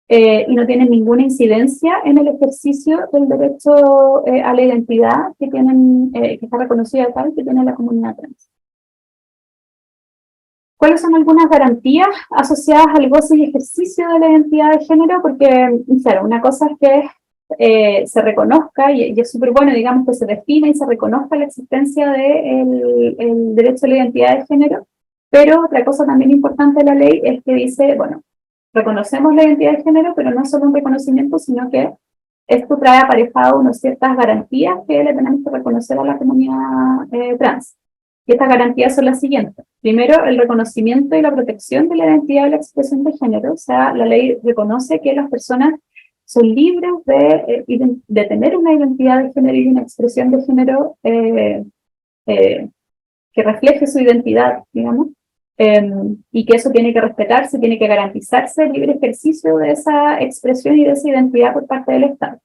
y no tienen ninguna incidencia en el ejercicio del derecho a la identidad que está reconocida tal que tiene la comunidad trans. ¿Cuáles son algunas garantías asociadas al goce y ejercicio de la identidad de género? Porque, claro, una cosa es que se reconozca, y es súper bueno, digamos, que se define y se reconozca la existencia del derecho a la identidad de género, Pero otra cosa también importante de la ley es que dice, bueno, reconocemos la identidad de género, pero no solo un reconocimiento, sino que esto trae aparejado unas ciertas garantías que le tenemos que reconocer a la comunidad trans. Y estas garantías son las siguientes. Primero, el reconocimiento y la protección de la identidad y la expresión de género. O sea, la ley reconoce que las personas son libres de tener una identidad de género y una expresión de género que refleje su identidad, digamos, y que eso tiene que respetarse, tiene que garantizarse el libre ejercicio de esa expresión y de esa identidad por parte del Estado.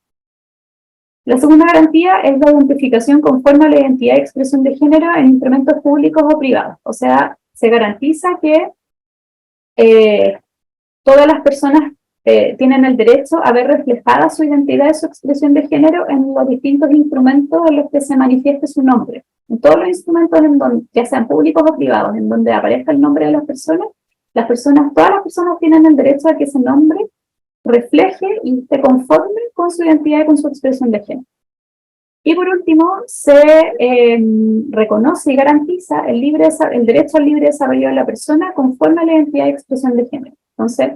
La segunda garantía es la identificación conforme a la identidad y expresión de género en instrumentos públicos o privados. O sea, se garantiza que todas las personas tienen el derecho a ver reflejada su identidad y su expresión de género en los distintos instrumentos en los que se manifieste su nombre. En todos los instrumentos, ya sean públicos o privados, en donde aparezca el nombre de las personas, todas las personas tienen el derecho a que ese nombre refleje y se conforme con su identidad y con su expresión de género. Y por último, se reconoce y garantiza el derecho al libre desarrollo de la persona conforme a la identidad y expresión de género. Entonces,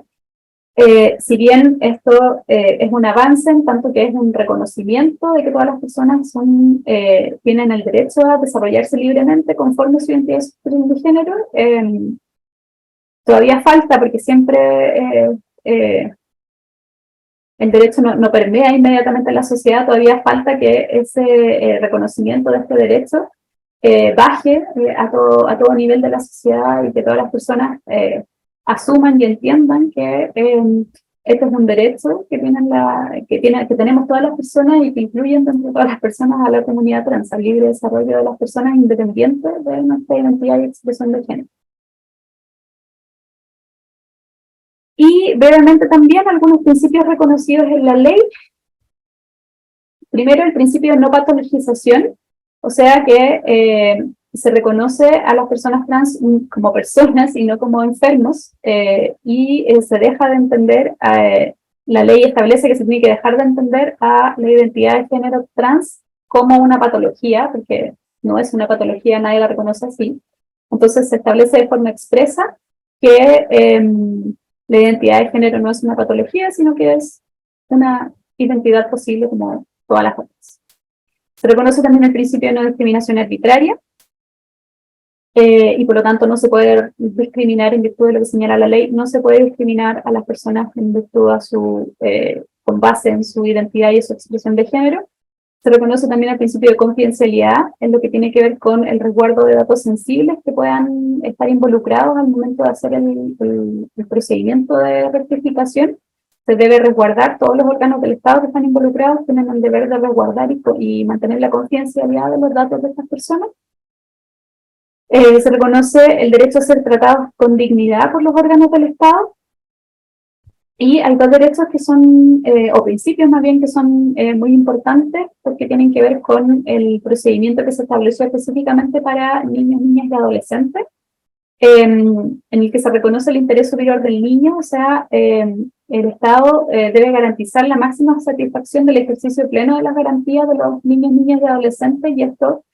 si bien esto es un avance en tanto que es un reconocimiento de que todas las personas tienen el derecho a desarrollarse libremente conforme a su identidad y su expresión de género, todavía falta porque siempre el derecho no permea inmediatamente la sociedad, todavía falta que ese reconocimiento de este derecho baje a todo nivel de la sociedad y que todas las personas asuman y entiendan que este es un derecho que tenemos todas las personas y que incluyen dentro de todas las personas a la comunidad trans, al libre desarrollo de las personas independientes de nuestra identidad y expresión de género. Y brevemente también algunos principios reconocidos en la ley. Primero, el principio de no patologización, o sea que se reconoce a las personas trans como personas y no como enfermos, y se deja de entender, la ley establece que se tiene que dejar de entender a la identidad de género trans como una patología, porque no es una patología, nadie la reconoce así. Entonces se establece de forma expresa que la identidad de género no es una patología, sino que es una identidad posible como todas las otras. Se reconoce también el principio de no discriminación arbitraria, y por lo tanto no se puede discriminar en virtud de lo que señala la ley, no se puede discriminar a las personas en virtud con base en su identidad y su expresión de género. Se reconoce también el principio de confidencialidad en lo que tiene que ver con el resguardo de datos sensibles que puedan estar involucrados al momento de hacer el procedimiento de rectificación. Se debe resguardar, todos los órganos del Estado que están involucrados tienen el deber de resguardar y mantener la confidencialidad de los datos de estas personas. Se reconoce el derecho a ser tratados con dignidad por los órganos del Estado. Y hay dos derechos que son, o principios más bien, que son muy importantes porque tienen que ver con el procedimiento que se estableció específicamente para niños, niñas y adolescentes, en el que se reconoce el interés superior del niño, o sea, el Estado debe garantizar la máxima satisfacción del ejercicio pleno de las garantías de los niños, niñas y adolescentes, y esto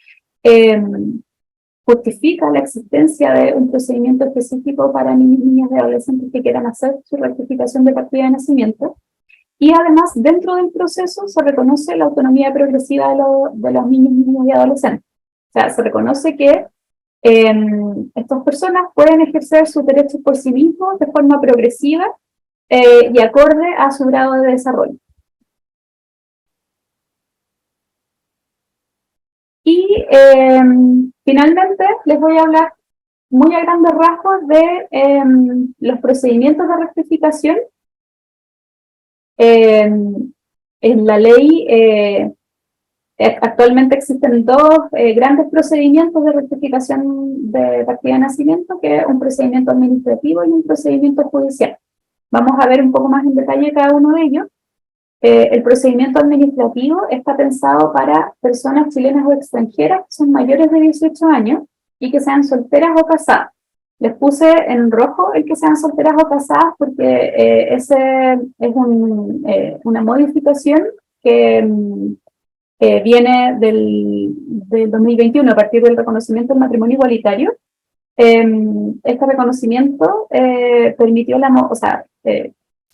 justifica la existencia de un procedimiento específico para niños, niñas y adolescentes que quieran hacer su rectificación de partida de nacimiento. Y además, dentro del proceso se reconoce la autonomía progresiva de los niños, niñas y adolescentes. O sea, se reconoce que estas personas pueden ejercer sus derechos por sí mismos de forma progresiva y acorde a su grado de desarrollo. Y finalmente les voy a hablar muy a grandes rasgos de los procedimientos de rectificación. En la ley actualmente existen dos grandes procedimientos de rectificación de partida de nacimiento, que es un procedimiento administrativo y un procedimiento judicial. Vamos a ver un poco más en detalle cada uno de ellos. El procedimiento administrativo está pensado para personas chilenas o extranjeras que son mayores de 18 años y que sean solteras o casadas. Les puse en rojo el que sean solteras o casadas porque ese es una modificación que viene del 2021 a partir del reconocimiento del matrimonio igualitario, Este reconocimiento permitió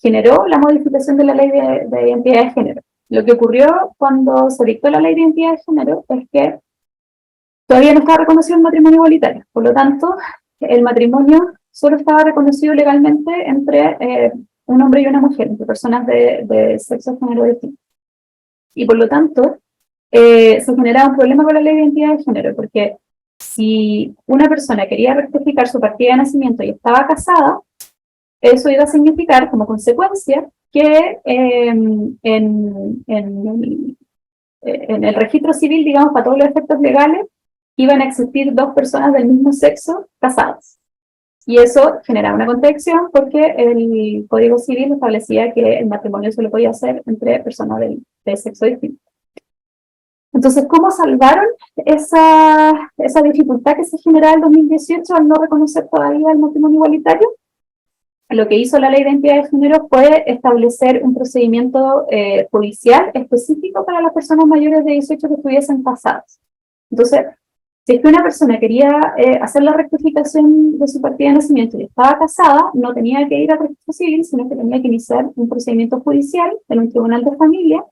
generó la modificación de la ley de identidad de género. Lo que ocurrió cuando se dictó la ley de identidad de género es que todavía no estaba reconocido el matrimonio igualitario. Por lo tanto, el matrimonio solo estaba reconocido legalmente entre un hombre y una mujer, entre personas de sexo o género distinto. Y por lo tanto, se generaba un problema con la ley de identidad de género, porque si una persona quería rectificar su partida de nacimiento y estaba casada, eso iba a significar como consecuencia que en el registro civil, digamos, para todos los efectos legales, iban a existir dos personas del mismo sexo casadas. Y eso generaba una contradicción porque el Código Civil establecía que el matrimonio solo podía hacer entre personas de sexo distinto. Entonces, ¿cómo salvaron esa dificultad que se generaba en 2018 al no reconocer todavía el matrimonio igualitario? Lo que hizo la ley de identidad de género fue establecer un procedimiento judicial específico para las personas mayores de 18 que estuviesen casadas. Entonces, si es que una persona quería hacer la rectificación de su partida de nacimiento y estaba casada, no tenía que ir al registro civil, sino que tenía que iniciar un procedimiento judicial en un tribunal de familia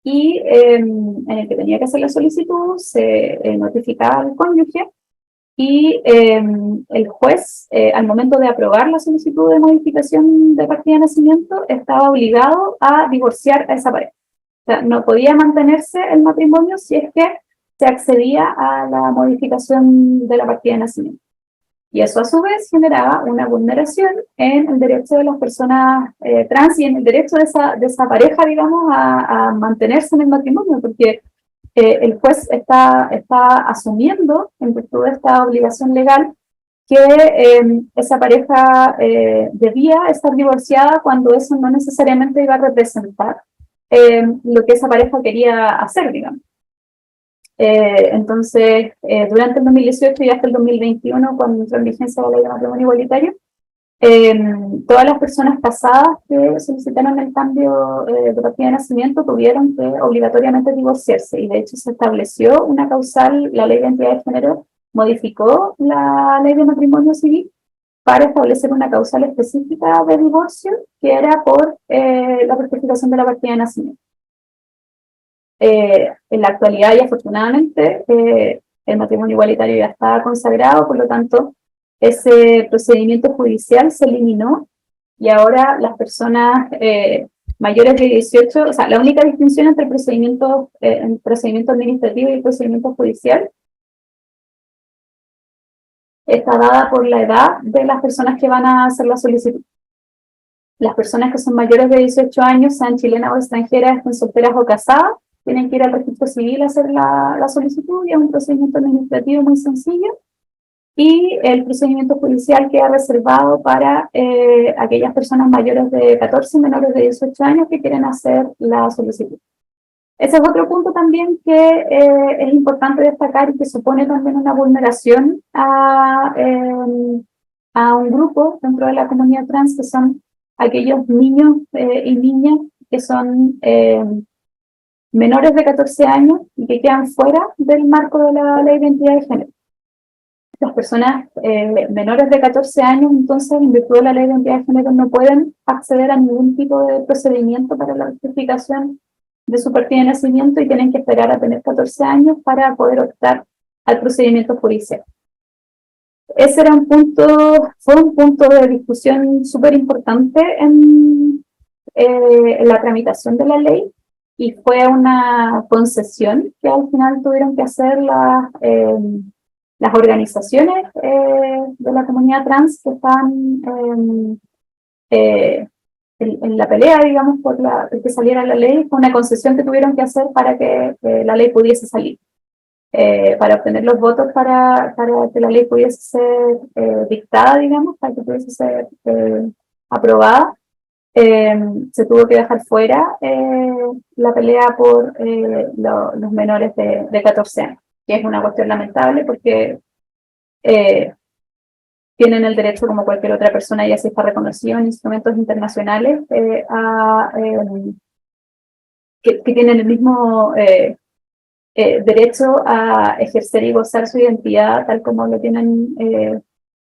y en el que tenía que hacer la solicitud, se notificaba al cónyuge y el juez, al momento de aprobar la solicitud de modificación de partida de nacimiento, estaba obligado a divorciar a esa pareja. O sea, no podía mantenerse el matrimonio si es que se accedía a la modificación de la partida de nacimiento. Y eso a su vez generaba una vulneración en el derecho de las personas trans y en el derecho de esa pareja, digamos, a mantenerse en el matrimonio, porque el juez está asumiendo, en virtud de esta obligación legal, que esa pareja debía estar divorciada cuando eso no necesariamente iba a representar lo que esa pareja quería hacer, digamos. Entonces, durante el 2018 y hasta el 2021, cuando entró en vigencia la ley de matrimonio igualitario, todas las personas casadas que solicitaron el cambio de partida de nacimiento tuvieron que obligatoriamente divorciarse, y de hecho se estableció una causal. La ley de identidad de género modificó la ley de matrimonio civil para establecer una causal específica de divorcio que era por la rectificación de la partida de nacimiento. En la actualidad y afortunadamente el matrimonio igualitario ya está consagrado, por lo tanto ese procedimiento judicial se eliminó y ahora las personas mayores de 18, o sea, la única distinción entre el procedimiento administrativo y el procedimiento judicial está dada por la edad de las personas que van a hacer la solicitud. Las personas que son mayores de 18 años, sean chilenas o extranjeras, estén solteras o casadas, tienen que ir al registro civil a hacer la solicitud, y es un procedimiento administrativo muy sencillo. Y el procedimiento judicial queda reservado para aquellas personas mayores de 14 y menores de 18 años que quieren hacer la solicitud. Ese es otro punto también que es importante destacar y que supone también una vulneración a un grupo dentro de la comunidad trans, que son aquellos niños y niñas que son menores de 14 años y que quedan fuera del marco de la ley de identidad de género. Las personas menores de 14 años, entonces, en virtud de la ley de identidad de género, no pueden acceder a ningún tipo de procedimiento para la rectificación de su partida de nacimiento y tienen que esperar a tener 14 años para poder optar al procedimiento judicial. Ese era fue un punto de discusión súper importante en la tramitación de la ley, y fue una concesión que al final tuvieron que hacer las organizaciones de la comunidad trans que están en la pelea, digamos, por que saliera la ley. Fue una concesión que tuvieron que hacer para que la ley pudiese salir. Para obtener los votos para que la ley pudiese ser dictada, digamos, para que pudiese ser aprobada, se tuvo que dejar fuera la pelea por los menores de 14 años, que es una cuestión lamentable porque tienen el derecho, como cualquier otra persona, y así está reconocido en instrumentos internacionales, que tienen el mismo derecho a ejercer y gozar su identidad tal como lo tienen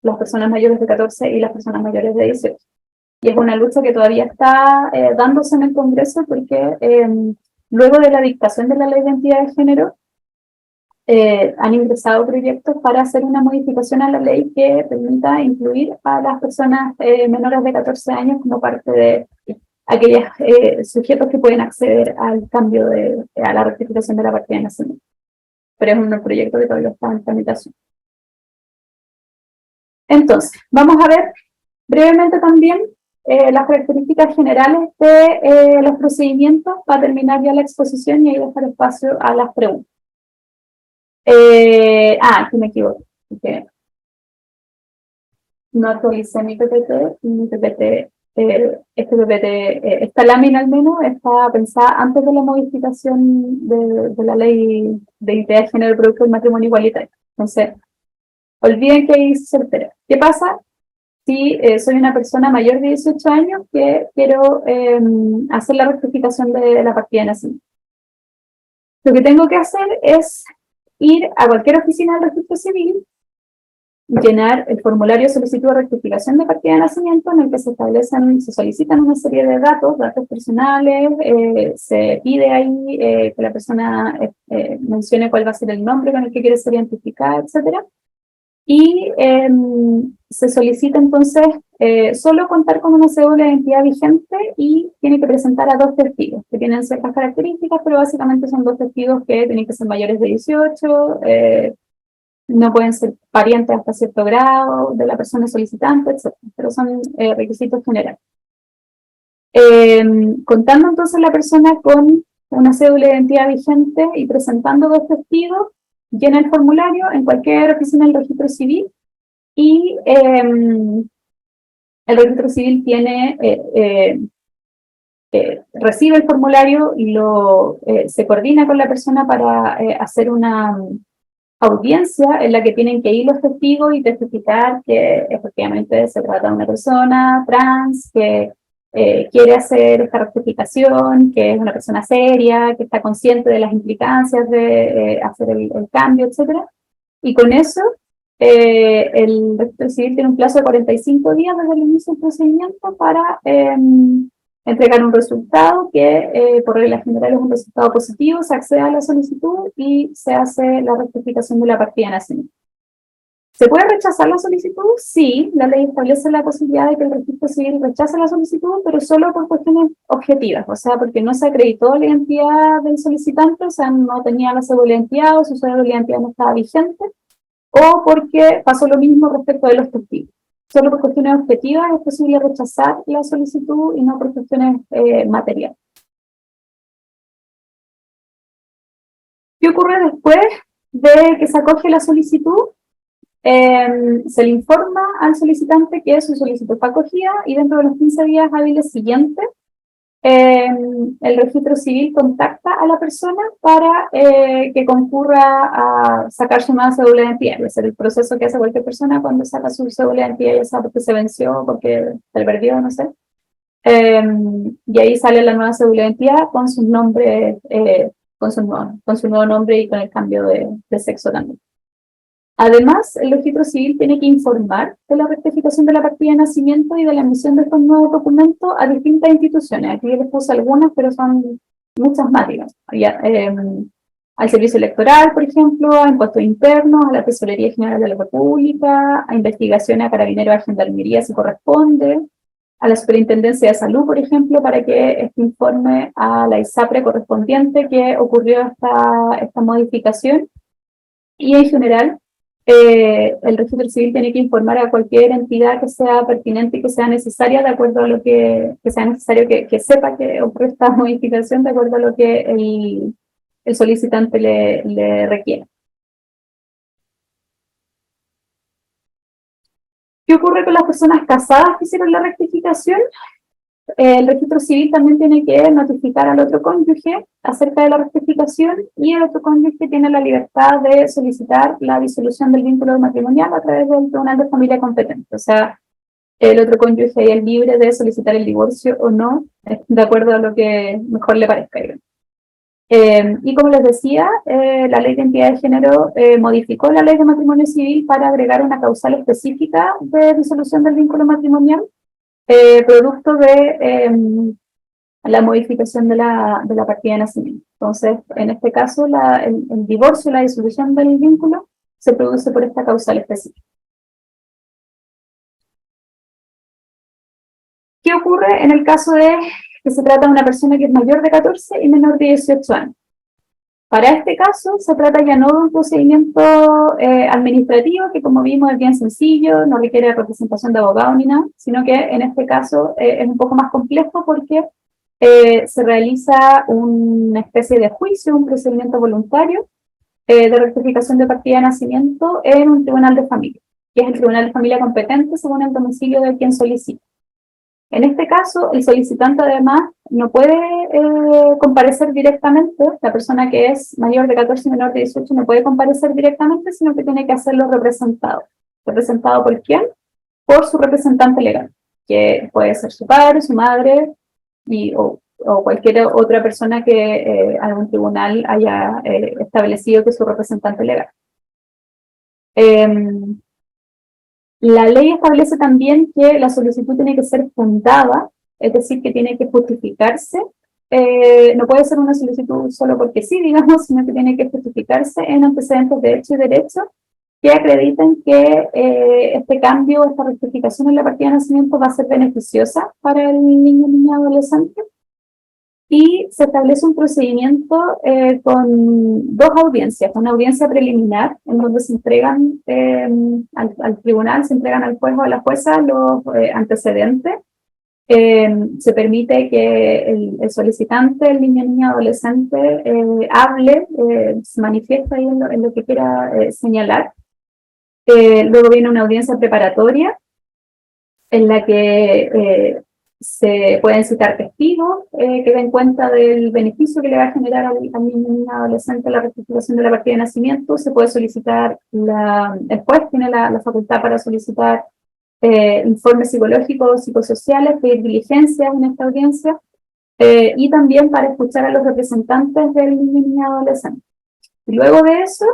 las personas mayores de 14 y las personas mayores de 18. Y es una lucha que todavía está dándose en el Congreso porque luego de la dictación de la Ley de Identidad de Género, han ingresado proyectos para hacer una modificación a la ley que permita incluir a las personas menores de 14 años como parte de aquellos sujetos que pueden acceder al cambio a la rectificación de la partida de nacimiento. Pero es un proyecto que todavía está en tramitación. Entonces, vamos a ver brevemente también las características generales de los procedimientos para terminar ya la exposición y ahí dejar espacio a las preguntas. Aquí me equivoco. Okay. No actualicé mi PPT, este PPT, esta lámina al menos está pensada antes de la modificación de la ley de identidad de género del producto del matrimonio igualitario. Entonces, olviden que ahí se altera. ¿Qué pasa si soy una persona mayor de 18 años que quiero hacer la rectificación de la partida de nacimiento? Lo que tengo que hacer es ir a cualquier oficina del registro civil, llenar el formulario de solicitud de rectificación de partida de nacimiento en el que se solicitan una serie de datos personales, se pide ahí que la persona mencione cuál va a ser el nombre con el que quiere ser identificada, etc. Y se solicita entonces solo contar con una cédula de identidad vigente y tiene que presentar a 2 testigos que tienen ciertas características, pero básicamente son 2 testigos que tienen que ser mayores de 18, no pueden ser parientes hasta cierto grado de la persona solicitante, etc. Pero son requisitos generales. Contando entonces la persona con una cédula de identidad vigente y presentando 2 testigos, llena el formulario en cualquier oficina del registro civil y el registro civil recibe el formulario y se coordina con la persona para hacer una audiencia en la que tienen que ir los testigos y testificar que efectivamente se trata de una persona trans, que quiere hacer esta rectificación, que es una persona seria, que está consciente de las implicancias de hacer el cambio, etc. Y con eso, el registro civil tiene un plazo de 45 días desde el inicio del procedimiento para entregar un resultado que por regla general es un resultado positivo, se accede a la solicitud y se hace la rectificación de la partida de nacimiento. ¿Se puede rechazar la solicitud? Sí, la ley establece la posibilidad de que el registro civil rechace la solicitud, pero solo por cuestiones objetivas, o sea, porque no se acreditó la identidad del solicitante, o sea, no tenía la cédula de identidad o su cédula de identidad no estaba vigente, o porque pasó lo mismo respecto de los testigos. Solo por cuestiones objetivas es posible rechazar la solicitud y no por cuestiones materiales. ¿Qué ocurre después de que se acoge la solicitud? Se le informa al solicitante que su solicitud fue acogida y dentro de los 15 días hábiles siguientes el registro civil contacta a la persona para que concurra a sacar su nueva cédula de identidad. Es el proceso que hace cualquier persona cuando saca su cédula de identidad, ya sea porque se venció, porque se le perdió, no sé. Y ahí sale la nueva cédula de identidad con su nombre, con su nuevo nombre y con el cambio de sexo también. Además, el registro civil tiene que informar de la rectificación de la partida de nacimiento y de la emisión de estos nuevos documentos a distintas instituciones. Aquí les puse algunas, pero son muchas más, digamos. Al Servicio Electoral, por ejemplo, a Impuestos Internos, a la Tesorería General de la República, a Investigaciones, a Carabineros, a Gendarmería, si corresponde, a la Superintendencia de Salud, por ejemplo, para que este informe a la ISAPRE correspondiente que ocurrió esta modificación. Y en general, el registro civil tiene que informar a cualquier entidad que sea pertinente y que sea necesaria de acuerdo a lo que sea necesario que sepa que ocurre esta modificación de acuerdo a lo que el solicitante le requiere. ¿Qué ocurre con las personas casadas que hicieron la rectificación? El registro civil también tiene que notificar al otro cónyuge acerca de la rectificación y el otro cónyuge tiene la libertad de solicitar la disolución del vínculo matrimonial a través del tribunal de familia competente. O sea, el otro cónyuge es libre de solicitar el divorcio o no, de acuerdo a lo que mejor le parezca. Y como les decía, la ley de identidad de género modificó la ley de matrimonio civil para agregar una causal específica de disolución del vínculo matrimonial, producto de la modificación de la partida de nacimiento. Entonces, en este caso, el divorcio y la disolución del vínculo se produce por esta causal específica. ¿Qué ocurre en el caso de que se trata de una persona que es mayor de 14 y menor de 18 años? Para este caso, se trata ya no de un procedimiento administrativo, que como vimos es bien sencillo, no requiere representación de abogado ni nada, sino que en este caso es un poco más complejo porque se realiza una especie de juicio, un procedimiento voluntario de rectificación de partida de nacimiento en un tribunal de familia, que es el tribunal de familia competente según el domicilio de quien solicita. En este caso, el solicitante además no puede comparecer directamente, la persona que es mayor de 14 y menor de 18 no puede comparecer directamente, sino que tiene que hacerlo representado. ¿Representado por quién? Por su representante legal, que puede ser su padre, su madre, o cualquier otra persona que algún tribunal haya establecido que es su representante legal. La ley establece también que la solicitud tiene que ser fundada, es decir, que tiene que justificarse. No puede ser una solicitud solo porque sí, digamos, sino que tiene que justificarse en antecedentes de hecho y derecho que acrediten que este cambio, esta rectificación en la partida de nacimiento va a ser beneficiosa para el niño o niña adolescente. Y se establece un procedimiento con dos audiencias, una audiencia preliminar en donde se entregan al tribunal, se entregan al juez o a la jueza los antecedentes, se permite que el solicitante, el niño o niña adolescente, hable, se manifieste ahí en lo que quiera señalar. Luego viene una audiencia preparatoria en la que se pueden citar testigos que den cuenta del beneficio que le va a generar al niño o niña adolescente la rectificación de la partida de nacimiento. Se puede solicitar, el juez tiene la facultad para solicitar informes psicológicos, psicosociales, pedir diligencias en esta audiencia y también para escuchar a los representantes del niño o niña adolescente. Y luego de eso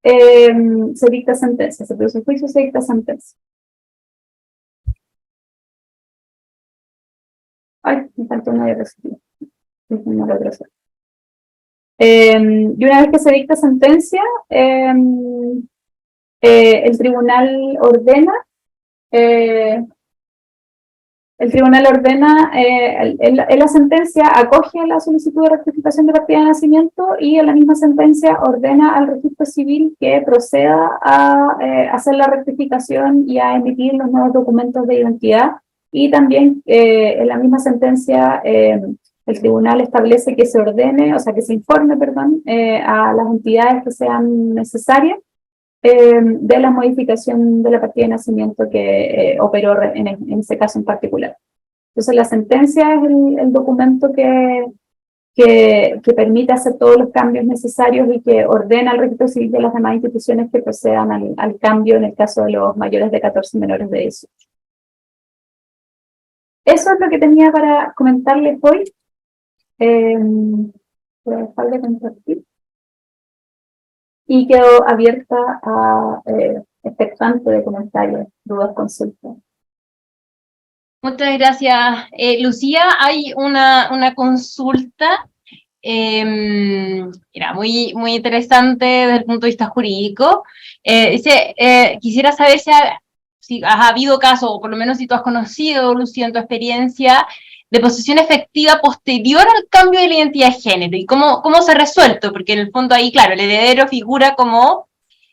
se dicta sentencia, se produce el juicio y se dicta sentencia. Ay, me faltó una diapositiva. Y una vez que se dicta sentencia, el tribunal ordena, en la sentencia acoge la solicitud de rectificación de partida de nacimiento y en la misma sentencia ordena al registro civil que proceda a hacer la rectificación y a emitir los nuevos documentos de identidad. Y también en la misma sentencia el tribunal establece que se ordene, o sea, que se informe, perdón, a las entidades que sean necesarias de la modificación de la partida de nacimiento que operó en ese caso en particular. Entonces, la sentencia es el documento que permite hacer todos los cambios necesarios y que ordena al registro civil de las demás instituciones que procedan al cambio en el caso de los mayores de 14 y menores de 18. Eso es lo que tenía para comentarles hoy. Voy a dejar de compartir. Y quedo abierta a expectante de comentarios, dudas, consultas. Muchas gracias, Lucía. Hay una consulta era muy interesante desde el punto de vista jurídico. Dice, quisiera saber si has habido casos, o por lo menos si tú has conocido, Lucía, en tu experiencia, de posesión efectiva posterior al cambio de la identidad de género, y cómo se ha resuelto, porque en el fondo ahí, claro, el heredero figura como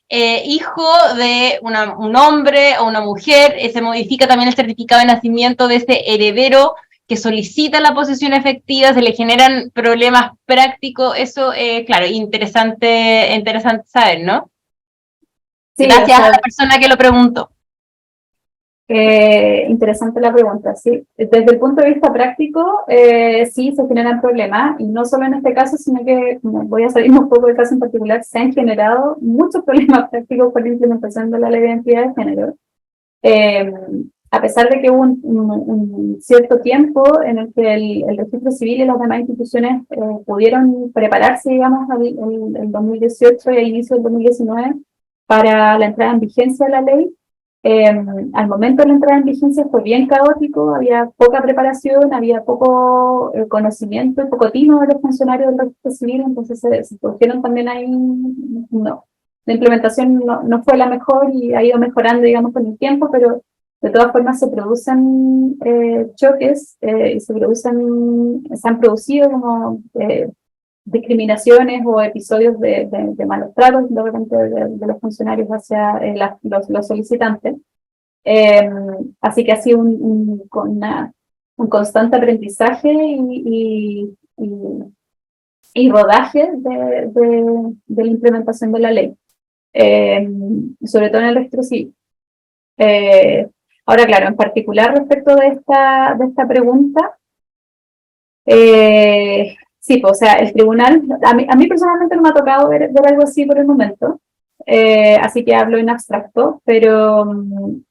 hijo de un hombre o una mujer, se modifica también el certificado de nacimiento de ese heredero que solicita la posesión efectiva, se le generan problemas prácticos, eso, claro, interesante saber, ¿no? Sí, gracias a la persona que lo preguntó. Interesante la pregunta, sí. Desde el punto de vista práctico, sí se generan problemas, y no solo en este caso, sino que, voy a salir un poco del caso en particular, se han generado muchos problemas prácticos por la implementación de la ley de identidad de género. a pesar de que hubo un cierto tiempo en el que el registro civil y las demás instituciones pudieron prepararse, digamos, el 2018 y a inicio del 2019 para la entrada en vigencia de la ley, al momento de la entrada en vigencia fue bien caótico, había poca preparación, había poco conocimiento y poco tino de los funcionarios del registro civil, entonces se surgieron también ahí, no, la implementación no fue la mejor y ha ido mejorando, digamos, con el tiempo, pero de todas formas se producen choques y se han producido como discriminaciones o episodios de malos tratos de repente de los funcionarios hacia los solicitantes. Así que ha sido un constante aprendizaje y rodaje de la implementación de la ley, sobre todo en el registro civil. Ahora, claro, en particular respecto de esta pregunta, sí, pues, o sea, el tribunal, a mí personalmente no me ha tocado ver algo así por el momento, así que hablo en abstracto, pero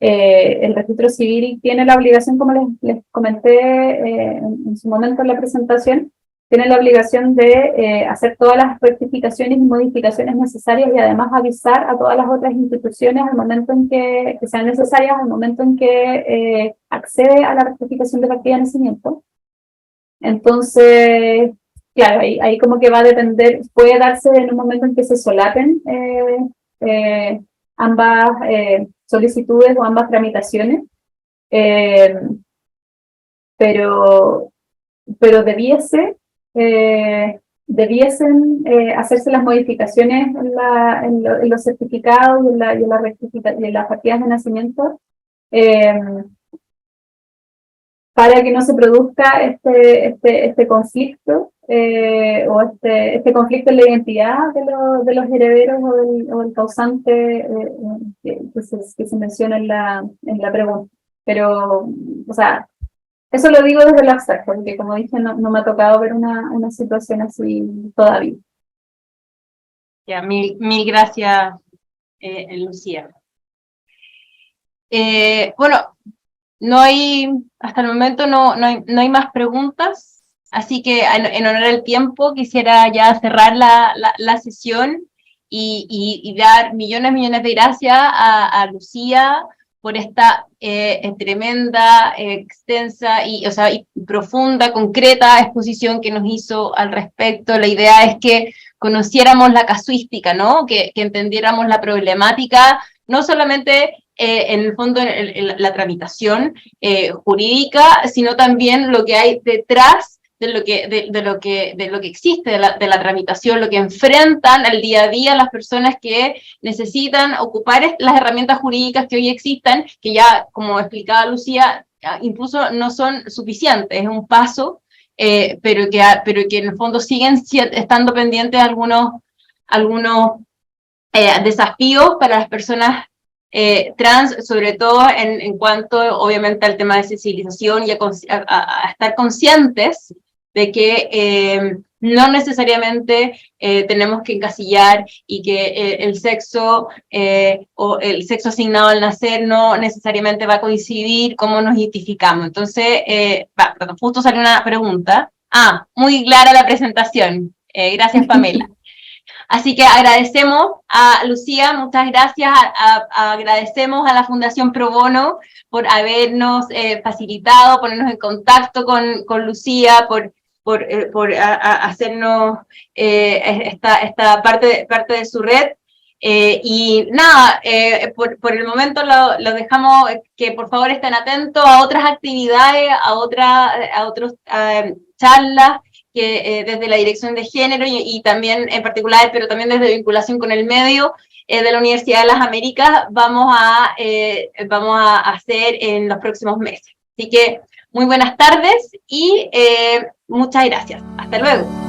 el registro civil tiene la obligación, como les comenté en su momento en la presentación, tiene la obligación de hacer todas las rectificaciones y modificaciones necesarias y además avisar a todas las otras instituciones al momento en que sean necesarias, al momento en que accede a la rectificación de partida de nacimiento. Entonces, claro, ahí como que va a depender, puede darse en un momento en que se solapen ambas solicitudes o ambas tramitaciones, pero debiesen hacerse las modificaciones en los certificados y en las partidas de nacimiento para que no se produzca este conflicto o este conflicto en la identidad de los herederos o del causante que se menciona en la pregunta. Pero, o sea, eso lo digo desde el abstracto, porque como dije, no me ha tocado ver una situación así todavía. Ya, mil gracias, Lucía. Bueno, hasta el momento no hay más preguntas, así que en honor al tiempo quisiera ya cerrar la sesión y dar millones de gracias a Lucía por esta tremenda, extensa y profunda, concreta exposición que nos hizo al respecto. La idea es que conociéramos la casuística, ¿no? Que entendiéramos la problemática, no solamente en el fondo en la tramitación jurídica, sino también lo que hay detrás de lo que existe de la tramitación, lo que enfrentan al día a día las personas que necesitan ocupar las herramientas jurídicas que hoy existan, que ya, como explicaba Lucía, incluso no son suficientes, es un paso, pero que en el fondo siguen estando pendientes algunos desafíos para las personas trans, sobre todo en cuanto, obviamente, al tema de sensibilización y a estar conscientes de que no necesariamente tenemos que encasillar y que el sexo o el sexo asignado al nacer no necesariamente va a coincidir cómo nos identificamos. Entonces, perdón, justo salió una pregunta. Muy clara la presentación. Gracias, Pamela. Así que agradecemos a Lucía, muchas gracias, agradecemos a la Fundación Pro Bono por habernos facilitado, ponernos en contacto con Lucía, por hacernos esta parte de su red. Y nada, por el momento lo dejamos, que por favor estén atentos a otras actividades, a otras charlas, que desde la Dirección de Género y también en particular, pero también desde vinculación con el medio de la Universidad de las Américas, vamos a hacer en los próximos meses. Así que muy buenas tardes y muchas gracias. Hasta luego.